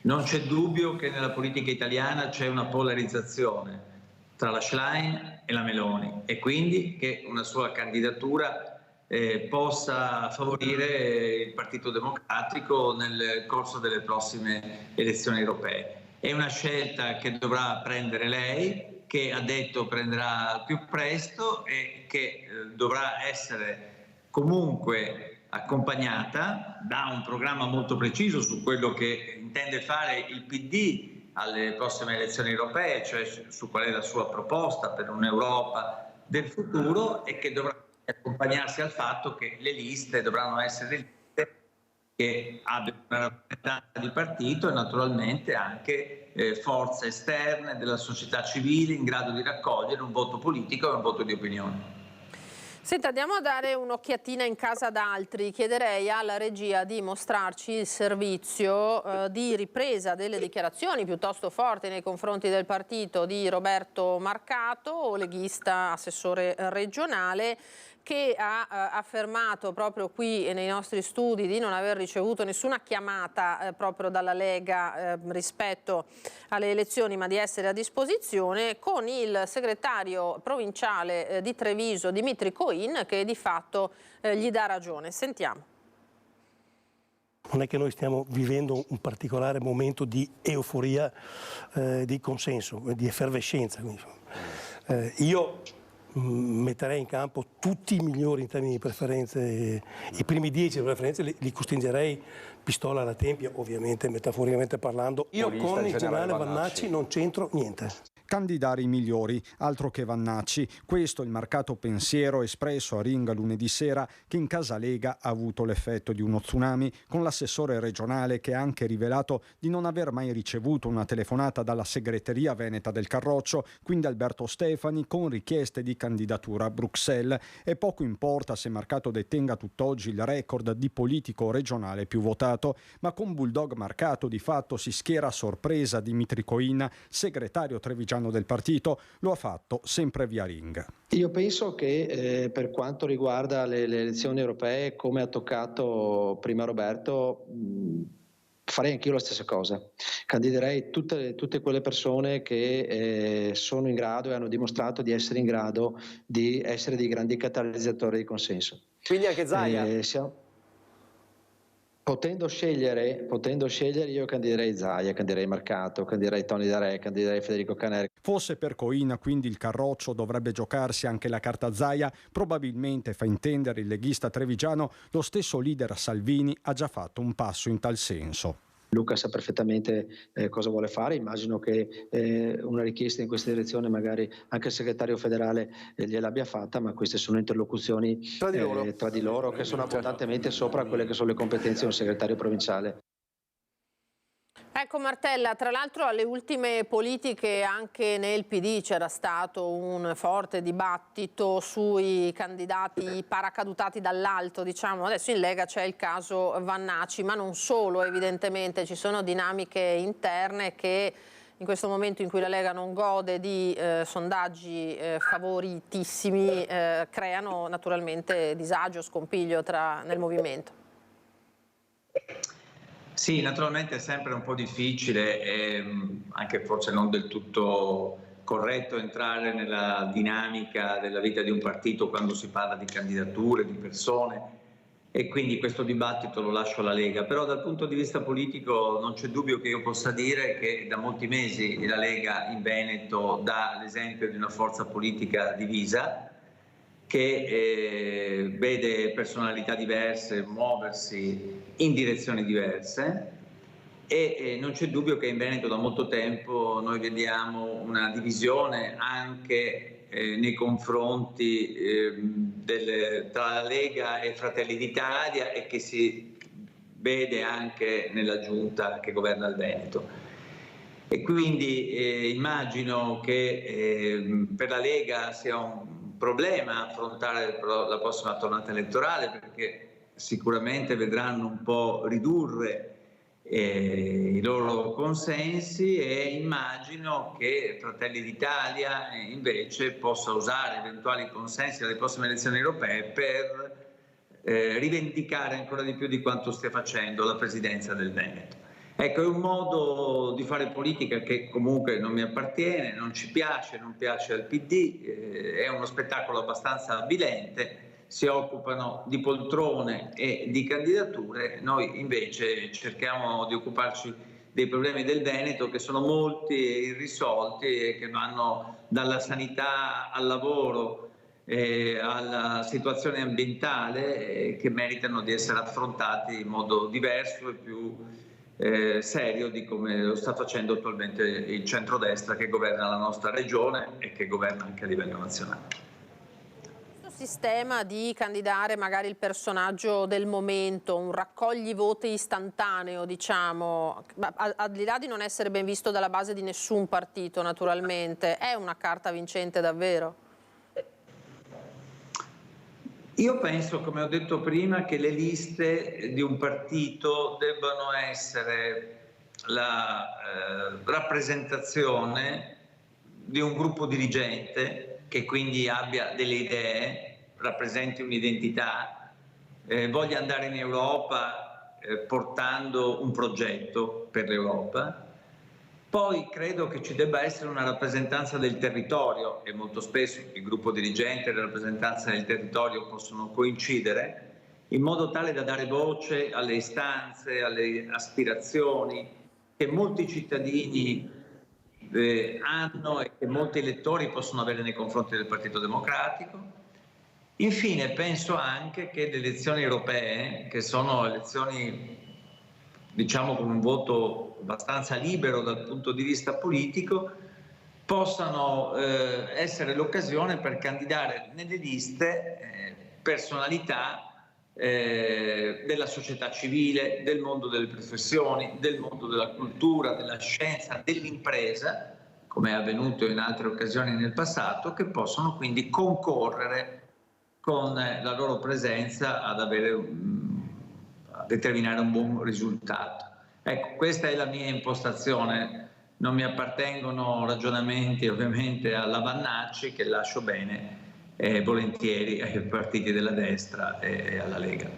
Non c'è dubbio che nella politica italiana c'è una polarizzazione tra la Schlein e la Meloni e quindi che una sua candidatura possa favorire il Partito Democratico nel corso delle prossime elezioni europee. È una scelta che dovrà prendere lei, che ha detto prenderà al più presto e che dovrà essere comunque accompagnata da un programma molto preciso su quello che intende fare il PD alle prossime elezioni europee, cioè su qual è la sua proposta per un'Europa del futuro e che dovrà accompagnarsi al fatto che le liste dovranno essere liste che abbiano una rappresentanza di partito e naturalmente anche forze esterne della società civile in grado di raccogliere un voto politico e un voto di opinione. Senta, andiamo a dare un'occhiatina in casa ad altri. Chiederei alla regia di mostrarci il servizio di ripresa delle dichiarazioni piuttosto forti nei confronti del partito di Roberto Marcato, leghista, assessore regionale, che ha affermato proprio qui nei nostri studi di non aver ricevuto nessuna chiamata proprio dalla Lega rispetto alle elezioni, ma di essere a disposizione, con il segretario provinciale di Treviso Dimitri Coin che di fatto gli dà ragione. Sentiamo. Non è che noi stiamo vivendo un particolare momento di euforia, di consenso, di effervescenza. Io metterei in campo tutti i migliori in termini di preferenze, i primi 10 preferenze li costringerei pistola alla tempia, ovviamente metaforicamente parlando. Io con il generale Vannacci non c'entro niente. candidare i migliori, altro che Vannacci. Questo è il marcato pensiero espresso a Ringa lunedì sera, che in casa Lega ha avuto l'effetto di uno tsunami, con l'assessore regionale che ha anche rivelato di non aver mai ricevuto una telefonata dalla segreteria veneta del Carroccio, quindi Alberto Stefani, con richieste di candidatura a Bruxelles. E poco importa se Marcato detenga tutt'oggi il record di politico regionale più votato, ma con Bulldog Marcato di fatto si schiera a sorpresa Dimitri Coin, segretario trevigiano del partito. Lo ha fatto sempre via Ring. Io penso che per quanto riguarda le elezioni europee, come ha toccato prima Roberto, farei anch'io la stessa cosa. Candiderei tutte quelle persone che sono in grado e hanno dimostrato di essere in grado di essere dei grandi catalizzatori di consenso. Quindi anche Zaia? Potendo scegliere, io candiderei Zaia, candiderei Marcato, candiderei Tony Darè, candiderei Federico Caneri. Fosse per Coin, quindi il Carroccio dovrebbe giocarsi anche la carta Zaia, probabilmente fa intendere il leghista trevigiano, lo stesso leader Salvini ha già fatto un passo in tal senso. Luca sa perfettamente cosa vuole fare, immagino che una richiesta in questa direzione magari anche il segretario federale gliel'abbia fatta, ma queste sono interlocuzioni tra di loro che sono abbondantemente sopra quelle che sono le competenze di un segretario provinciale. Ecco Martella, tra l'altro alle ultime politiche anche nel PD c'era stato un forte dibattito sui candidati paracadutati dall'alto, diciamo. Adesso in Lega c'è il caso Vannacci, ma non solo, evidentemente ci sono dinamiche interne che in questo momento in cui la Lega non gode di sondaggi favoritissimi creano naturalmente disagio, scompiglio nel movimento. Sì, naturalmente è sempre un po' difficile e anche forse non del tutto corretto entrare nella dinamica della vita di un partito quando si parla di candidature, di persone, e quindi questo dibattito lo lascio alla Lega. Però dal punto di vista politico non c'è dubbio che io possa dire che da molti mesi la Lega in Veneto dà l'esempio di una forza politica divisa, che vede personalità diverse muoversi in direzioni diverse, e non c'è dubbio che in Veneto da molto tempo noi vediamo una divisione anche nei confronti tra la Lega e Fratelli d'Italia, e che si vede anche nella giunta che governa il Veneto. E quindi immagino che per la Lega sia un problema affrontare la prossima tornata elettorale, perché sicuramente vedranno un po' ridurre i loro consensi, e immagino che Fratelli d'Italia invece possa usare eventuali consensi alle prossime elezioni europee per rivendicare ancora di più di quanto stia facendo la presidenza del Veneto. Ecco, è un modo di fare politica che comunque non mi appartiene, non ci piace, non piace al PD, è uno spettacolo abbastanza avvilente, si occupano di poltrone e di candidature, noi invece cerchiamo di occuparci dei problemi del Veneto, che sono molti e irrisolti e che vanno dalla sanità al lavoro alla situazione ambientale, che meritano di essere affrontati in modo diverso e più serio di come lo sta facendo attualmente il centrodestra, che governa la nostra regione e che governa anche a livello nazionale. Questo sistema di candidare magari il personaggio del momento, un raccogli voti istantaneo, diciamo, al di là di non essere ben visto dalla base di nessun partito naturalmente, è una carta vincente davvero? Io penso, come ho detto prima, che le liste di un partito debbano essere la rappresentazione di un gruppo dirigente che quindi abbia delle idee, rappresenti un'identità, voglia andare in Europa portando un progetto per l'Europa. Poi credo che ci debba essere una rappresentanza del territorio, e molto spesso il gruppo dirigente e la rappresentanza del territorio possono coincidere, in modo tale da dare voce alle istanze, alle aspirazioni che molti cittadini hanno e che molti elettori possono avere nei confronti del Partito Democratico. Infine penso anche che le elezioni europee, che sono elezioni diciamo con un voto abbastanza libero dal punto di vista politico, possano essere l'occasione per candidare nelle liste personalità della società civile, del mondo delle professioni, del mondo della cultura, della scienza, dell'impresa, come è avvenuto in altre occasioni nel passato, che possono quindi concorrere con la loro presenza a determinare un buon risultato. Ecco, questa è la mia impostazione, non mi appartengono ragionamenti ovviamente alla Vannacci, che lascio bene volentieri ai partiti della destra e alla Lega.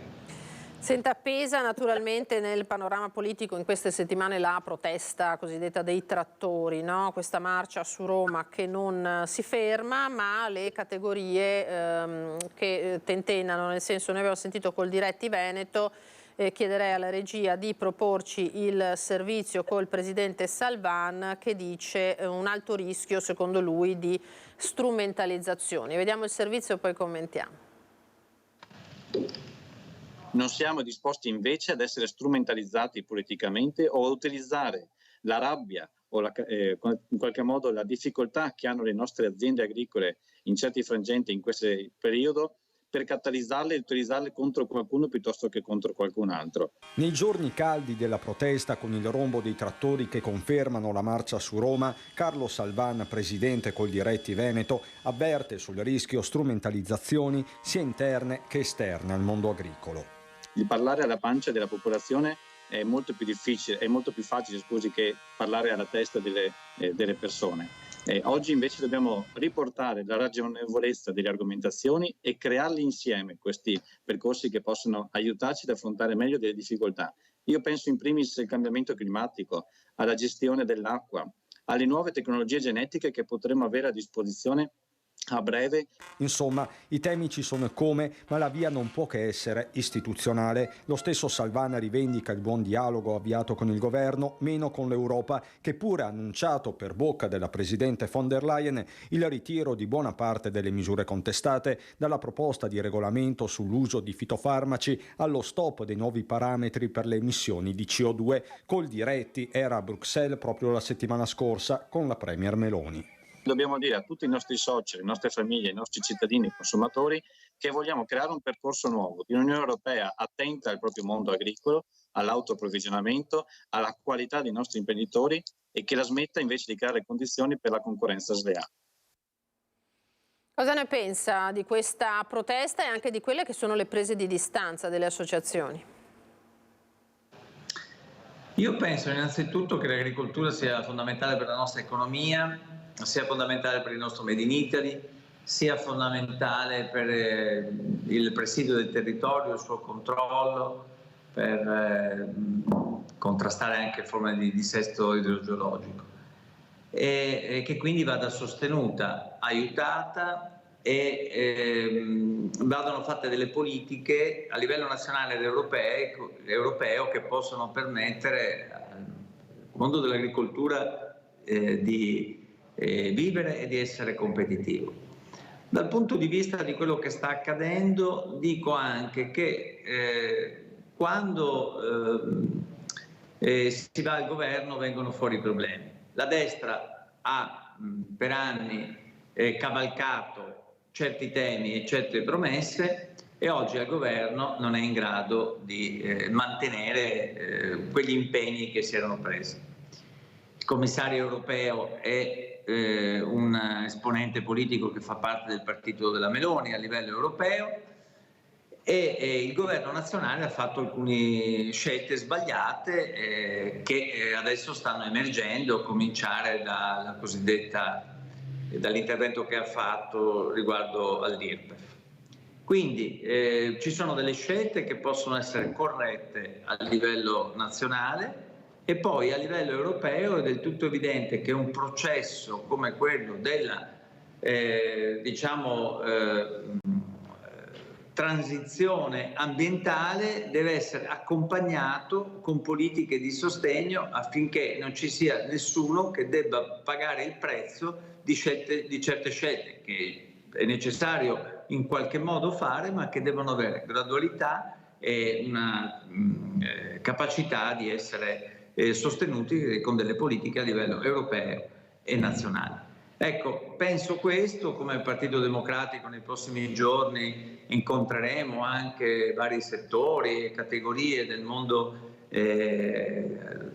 Senta, pesa naturalmente nel panorama politico in queste settimane la protesta cosiddetta dei trattori, no? Questa marcia su Roma che non si ferma, ma le categorie che tentennano, nel senso, noi abbiamo sentito col Diretti Veneto, chiederei alla regia di proporci il servizio col presidente Salvan, che dice un alto rischio secondo lui di strumentalizzazione. Vediamo il servizio e poi commentiamo. Non siamo disposti invece ad essere strumentalizzati politicamente o a utilizzare la rabbia o in qualche modo la difficoltà che hanno le nostre aziende agricole in certi frangenti in questo periodo per catalizzarle e utilizzarle contro qualcuno piuttosto che contro qualcun altro. Nei giorni caldi della protesta, con il rombo dei trattori che confermano la marcia su Roma, Carlo Salvan, presidente col Diretti Veneto, avverte sul rischio strumentalizzazioni sia interne che esterne al mondo agricolo. Il parlare alla pancia della popolazione è molto più difficile, è molto più facile, che parlare alla testa delle persone. Oggi invece dobbiamo riportare la ragionevolezza delle argomentazioni e crearli insieme questi percorsi che possono aiutarci ad affrontare meglio delle difficoltà. Io penso in primis al cambiamento climatico, alla gestione dell'acqua, alle nuove tecnologie genetiche che potremo avere a disposizione a breve. Insomma, i temi ci sono come, ma la via non può che essere istituzionale. Lo stesso Salvan rivendica il buon dialogo avviato con il governo, meno con l'Europa, che pure ha annunciato per bocca della presidente von der Leyen il ritiro di buona parte delle misure contestate, dalla proposta di regolamento sull'uso di fitofarmaci allo stop dei nuovi parametri per le emissioni di CO2. Col Diretti era a Bruxelles proprio la settimana scorsa con la Premier Meloni. Dobbiamo dire a tutti i nostri soci, le nostre famiglie, i nostri cittadini e consumatori che vogliamo creare un percorso nuovo di un'Unione Europea attenta al proprio mondo agricolo, all'autoapprovvigionamento, alla qualità dei nostri imprenditori e che la smetta invece di creare condizioni per la concorrenza sleale. Cosa ne pensa di questa protesta e anche di quelle che sono le prese di distanza delle associazioni? Io penso innanzitutto che l'agricoltura sia fondamentale per la nostra economia, sia fondamentale per il nostro Made in Italy, sia fondamentale per il presidio del territorio, il suo controllo, per contrastare anche forme di dissesto idrogeologico e che quindi vada sostenuta, aiutata e vadano fatte delle politiche a livello nazionale ed europeo che possono permettere al mondo dell'agricoltura di vivere e di essere competitivo. Dal punto di vista di quello che sta accadendo, dico anche che quando si va al governo vengono fuori i problemi. La destra ha per anni cavalcato certi temi e certe promesse e oggi al governo non è in grado di mantenere quegli impegni che si erano presi. Il commissario europeo è un esponente politico che fa parte del partito della Meloni a livello europeo e il governo nazionale ha fatto alcune scelte sbagliate che adesso stanno emergendo, a cominciare dall'intervento che ha fatto riguardo all'IRPEF. Quindi ci sono delle scelte che possono essere corrette a livello nazionale. E poi a livello europeo è del tutto evidente che un processo come quello della transizione ambientale deve essere accompagnato con politiche di sostegno affinché non ci sia nessuno che debba pagare il prezzo di certe scelte che è necessario in qualche modo fare, ma che devono avere gradualità e una capacità di essere sostenuti con delle politiche a livello europeo e nazionale. Ecco, penso questo. Come Partito Democratico nei prossimi giorni incontreremo anche vari settori e categorie del mondo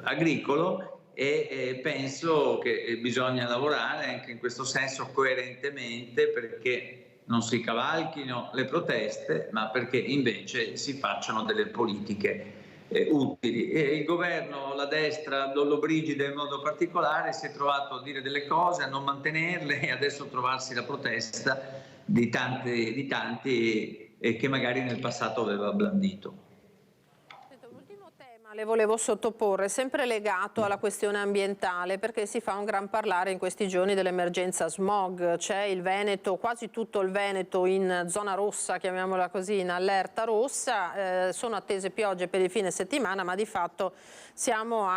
agricolo e penso che bisogna lavorare anche in questo senso coerentemente, perché non si cavalchino le proteste, ma perché invece si facciano delle politiche utili. E il governo, la destra, Lollobrigida in modo particolare, si è trovato a dire delle cose, a non mantenerle e adesso trovarsi la protesta di tanti che magari nel passato aveva blandito. Le volevo sottoporre, sempre legato alla questione ambientale, perché si fa un gran parlare in questi giorni dell'emergenza smog. C'è il Veneto, quasi tutto il Veneto in zona rossa, chiamiamola così, in allerta rossa. Sono attese piogge per il fine settimana, ma di fatto siamo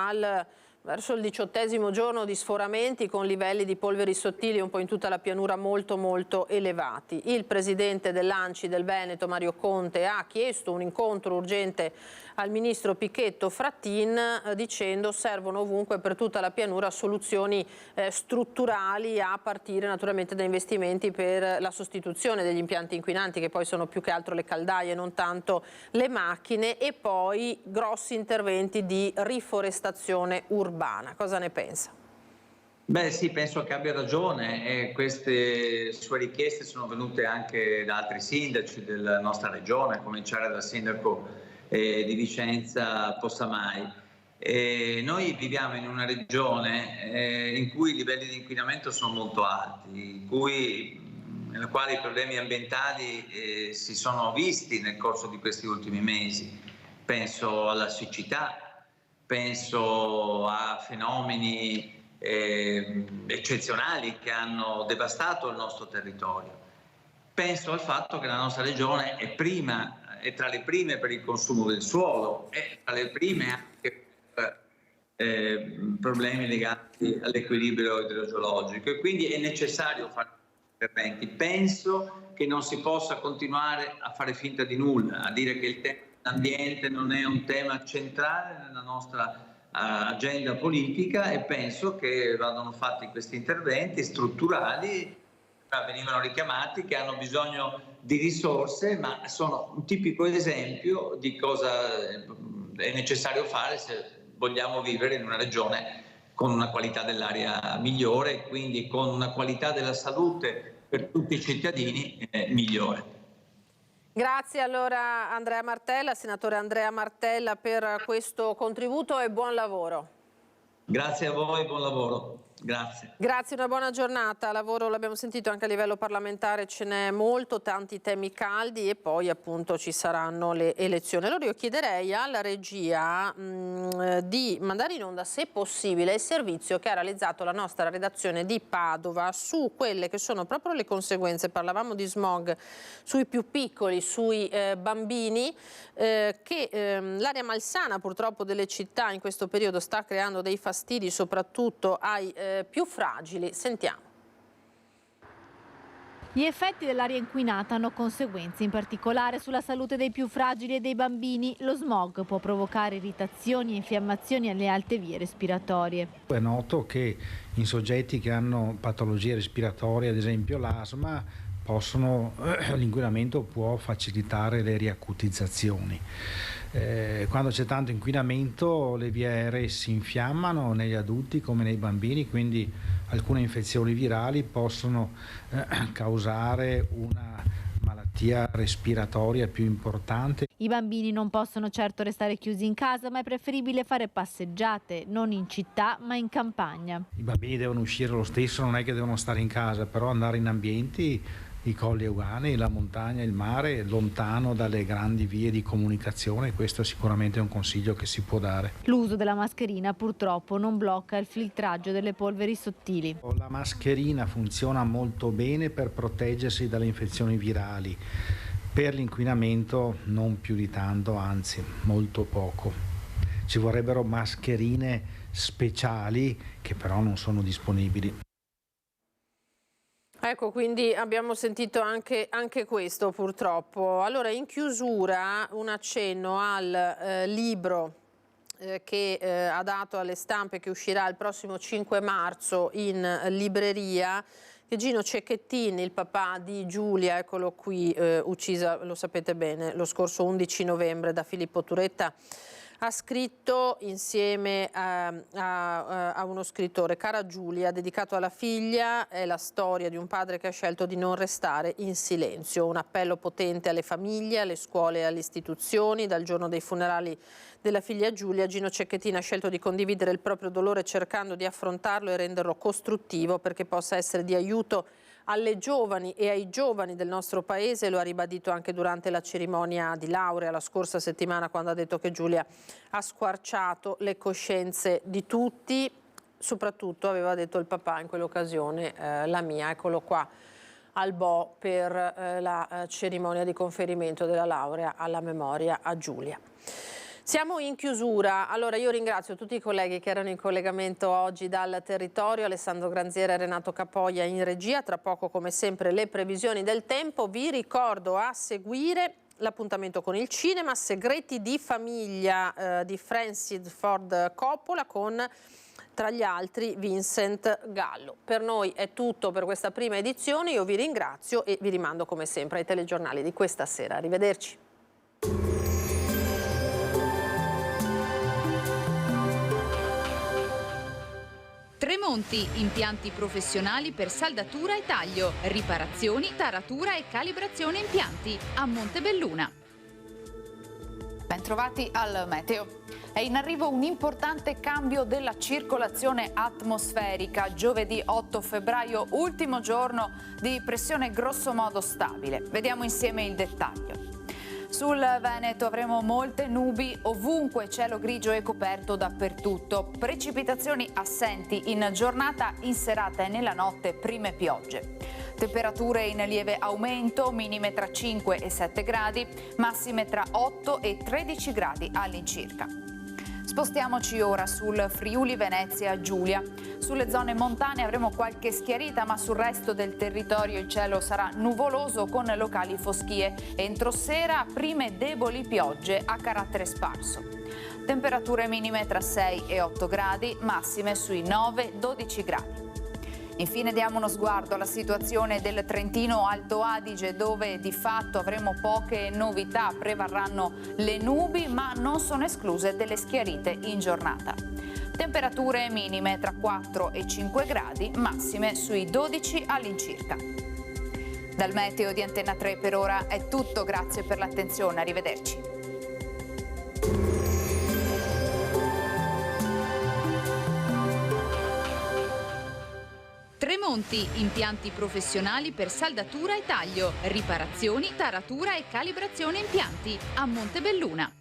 verso il 18° giorno di sforamenti con livelli di polveri sottili un po' in tutta la pianura molto elevati. Il presidente dell'ANCI del Veneto, Mario Conte, ha chiesto un incontro urgente al ministro Pichetto Frattin dicendo servono ovunque per tutta la pianura soluzioni strutturali, a partire naturalmente da investimenti per la sostituzione degli impianti inquinanti, che poi sono più che altro le caldaie, non tanto le macchine, e poi grossi interventi di riforestazione urbana. Cosa ne pensa? Beh sì, penso che abbia ragione e queste sue richieste sono venute anche da altri sindaci della nostra regione, a cominciare dal sindaco di Vicenza Possamai. Noi viviamo in una regione in cui i livelli di inquinamento sono molto alti, nella quale i problemi ambientali si sono visti nel corso di questi ultimi mesi. Penso alla siccità, penso a fenomeni eccezionali che hanno devastato il nostro territorio. Penso al fatto che la nostra regione è tra le prime per il consumo del suolo, è tra le prime anche per problemi legati all'equilibrio idrogeologico, e quindi è necessario fare interventi. Penso che non si possa continuare a fare finta di nulla, a dire che il tema dell'ambiente non è un tema centrale nella nostra agenda politica, e penso che vadano fatti questi interventi strutturali, venivano richiamati, che hanno bisogno di risorse, ma sono un tipico esempio di cosa è necessario fare se vogliamo vivere in una regione con una qualità dell'aria migliore e quindi con una qualità della salute per tutti i cittadini migliore. Grazie allora Andrea Martella, senatore Andrea Martella, per questo contributo e buon lavoro. Grazie a voi, buon lavoro. Grazie. Grazie, una buona giornata. Lavoro, l'abbiamo sentito, anche a livello parlamentare ce n'è molto, tanti temi caldi, e poi appunto ci saranno le elezioni. Allora io chiederei alla regia di mandare in onda, se possibile, il servizio che ha realizzato la nostra redazione di Padova su quelle che sono proprio le conseguenze. Parlavamo di smog sui più piccoli, sui bambini, che l'aria malsana purtroppo delle città in questo periodo sta creando dei fastidi soprattutto ai più fragili. Sentiamo. Gli effetti dell'aria inquinata hanno conseguenze, in particolare sulla salute dei più fragili e dei bambini. Lo smog può provocare irritazioni e infiammazioni alle alte vie respiratorie. È noto che in soggetti che hanno patologie respiratorie, ad esempio l'asma, l'inquinamento può facilitare le riacutizzazioni. Quando c'è tanto inquinamento le vie aeree si infiammano negli adulti come nei bambini, quindi alcune infezioni virali possono causare una malattia respiratoria più importante. I bambini non possono certo restare chiusi in casa, ma è preferibile fare passeggiate, non in città ma in campagna. I bambini devono uscire lo stesso, non è che devono stare in casa, però andare in ambienti, i colli euganei, la montagna, il mare, lontano dalle grandi vie di comunicazione. Questo è sicuramente un consiglio che si può dare. L'uso della mascherina purtroppo non blocca il filtraggio delle polveri sottili. La mascherina funziona molto bene per proteggersi dalle infezioni virali, per l'inquinamento non più di tanto, anzi molto poco. Ci vorrebbero mascherine speciali che però non sono disponibili. Ecco, quindi abbiamo sentito anche questo purtroppo. Allora, in chiusura un accenno al libro che ha dato alle stampe, che uscirà il prossimo 5 marzo in libreria, che Gino Cecchettin, il papà di Giulia, eccolo qui, uccisa, lo sapete bene, lo scorso 11 novembre da Filippo Turetta, ha scritto insieme a uno scrittore: Cara Giulia, dedicato alla figlia, è la storia di un padre che ha scelto di non restare in silenzio. Un appello potente alle famiglie, alle scuole e alle istituzioni. Dal giorno dei funerali della figlia Giulia, Gino Cecchettin ha scelto di condividere il proprio dolore cercando di affrontarlo e renderlo costruttivo perché possa essere di aiuto alle giovani e ai giovani del nostro paese. Lo ha ribadito anche durante la cerimonia di laurea la scorsa settimana, quando ha detto che Giulia ha squarciato le coscienze di tutti. Soprattutto, aveva detto il papà in quell'occasione, la mia, eccolo qua al Bo per la cerimonia di conferimento della laurea alla memoria a Giulia. Siamo in chiusura, allora io ringrazio tutti i colleghi che erano in collegamento oggi dal territorio, Alessandro Granziera e Renato Capoglia in regia. Tra poco, come sempre, le previsioni del tempo. Vi ricordo a seguire l'appuntamento con il cinema, Segreti di famiglia di Francis Ford Coppola, con tra gli altri Vincent Gallo. Per noi è tutto per questa prima edizione, io vi ringrazio e vi rimando come sempre ai telegiornali di questa sera. Arrivederci. Tremonti, impianti professionali per saldatura e taglio, riparazioni, taratura e calibrazione impianti, a Montebelluna. Bentrovati al meteo. È in arrivo un importante cambio della circolazione atmosferica. Giovedì 8 febbraio, ultimo giorno di pressione grossomodo stabile. Vediamo insieme il dettaglio. Sul Veneto avremo molte nubi, ovunque cielo grigio e coperto dappertutto. Precipitazioni assenti in giornata, in serata e nella notte prime piogge. Temperature in lieve aumento, minime tra 5 e 7 gradi, massime tra 8 e 13 gradi all'incirca. Spostiamoci ora sul Friuli Venezia Giulia. Sulle zone montane avremo qualche schiarita, ma sul resto del territorio il cielo sarà nuvoloso con locali foschie. Entro sera prime deboli piogge a carattere sparso. Temperature minime tra 6 e 8 gradi, massime sui 9-12 gradi. Infine diamo uno sguardo alla situazione del Trentino Alto Adige, dove di fatto avremo poche novità, prevarranno le nubi ma non sono escluse delle schiarite in giornata. Temperature minime tra 4 e 5 gradi, massime sui 12 all'incirca. Dal meteo di Antenna 3 per ora è tutto, grazie per l'attenzione, arrivederci. Tremonti, impianti professionali per saldatura e taglio, riparazioni, taratura e calibrazione impianti, a Montebelluna.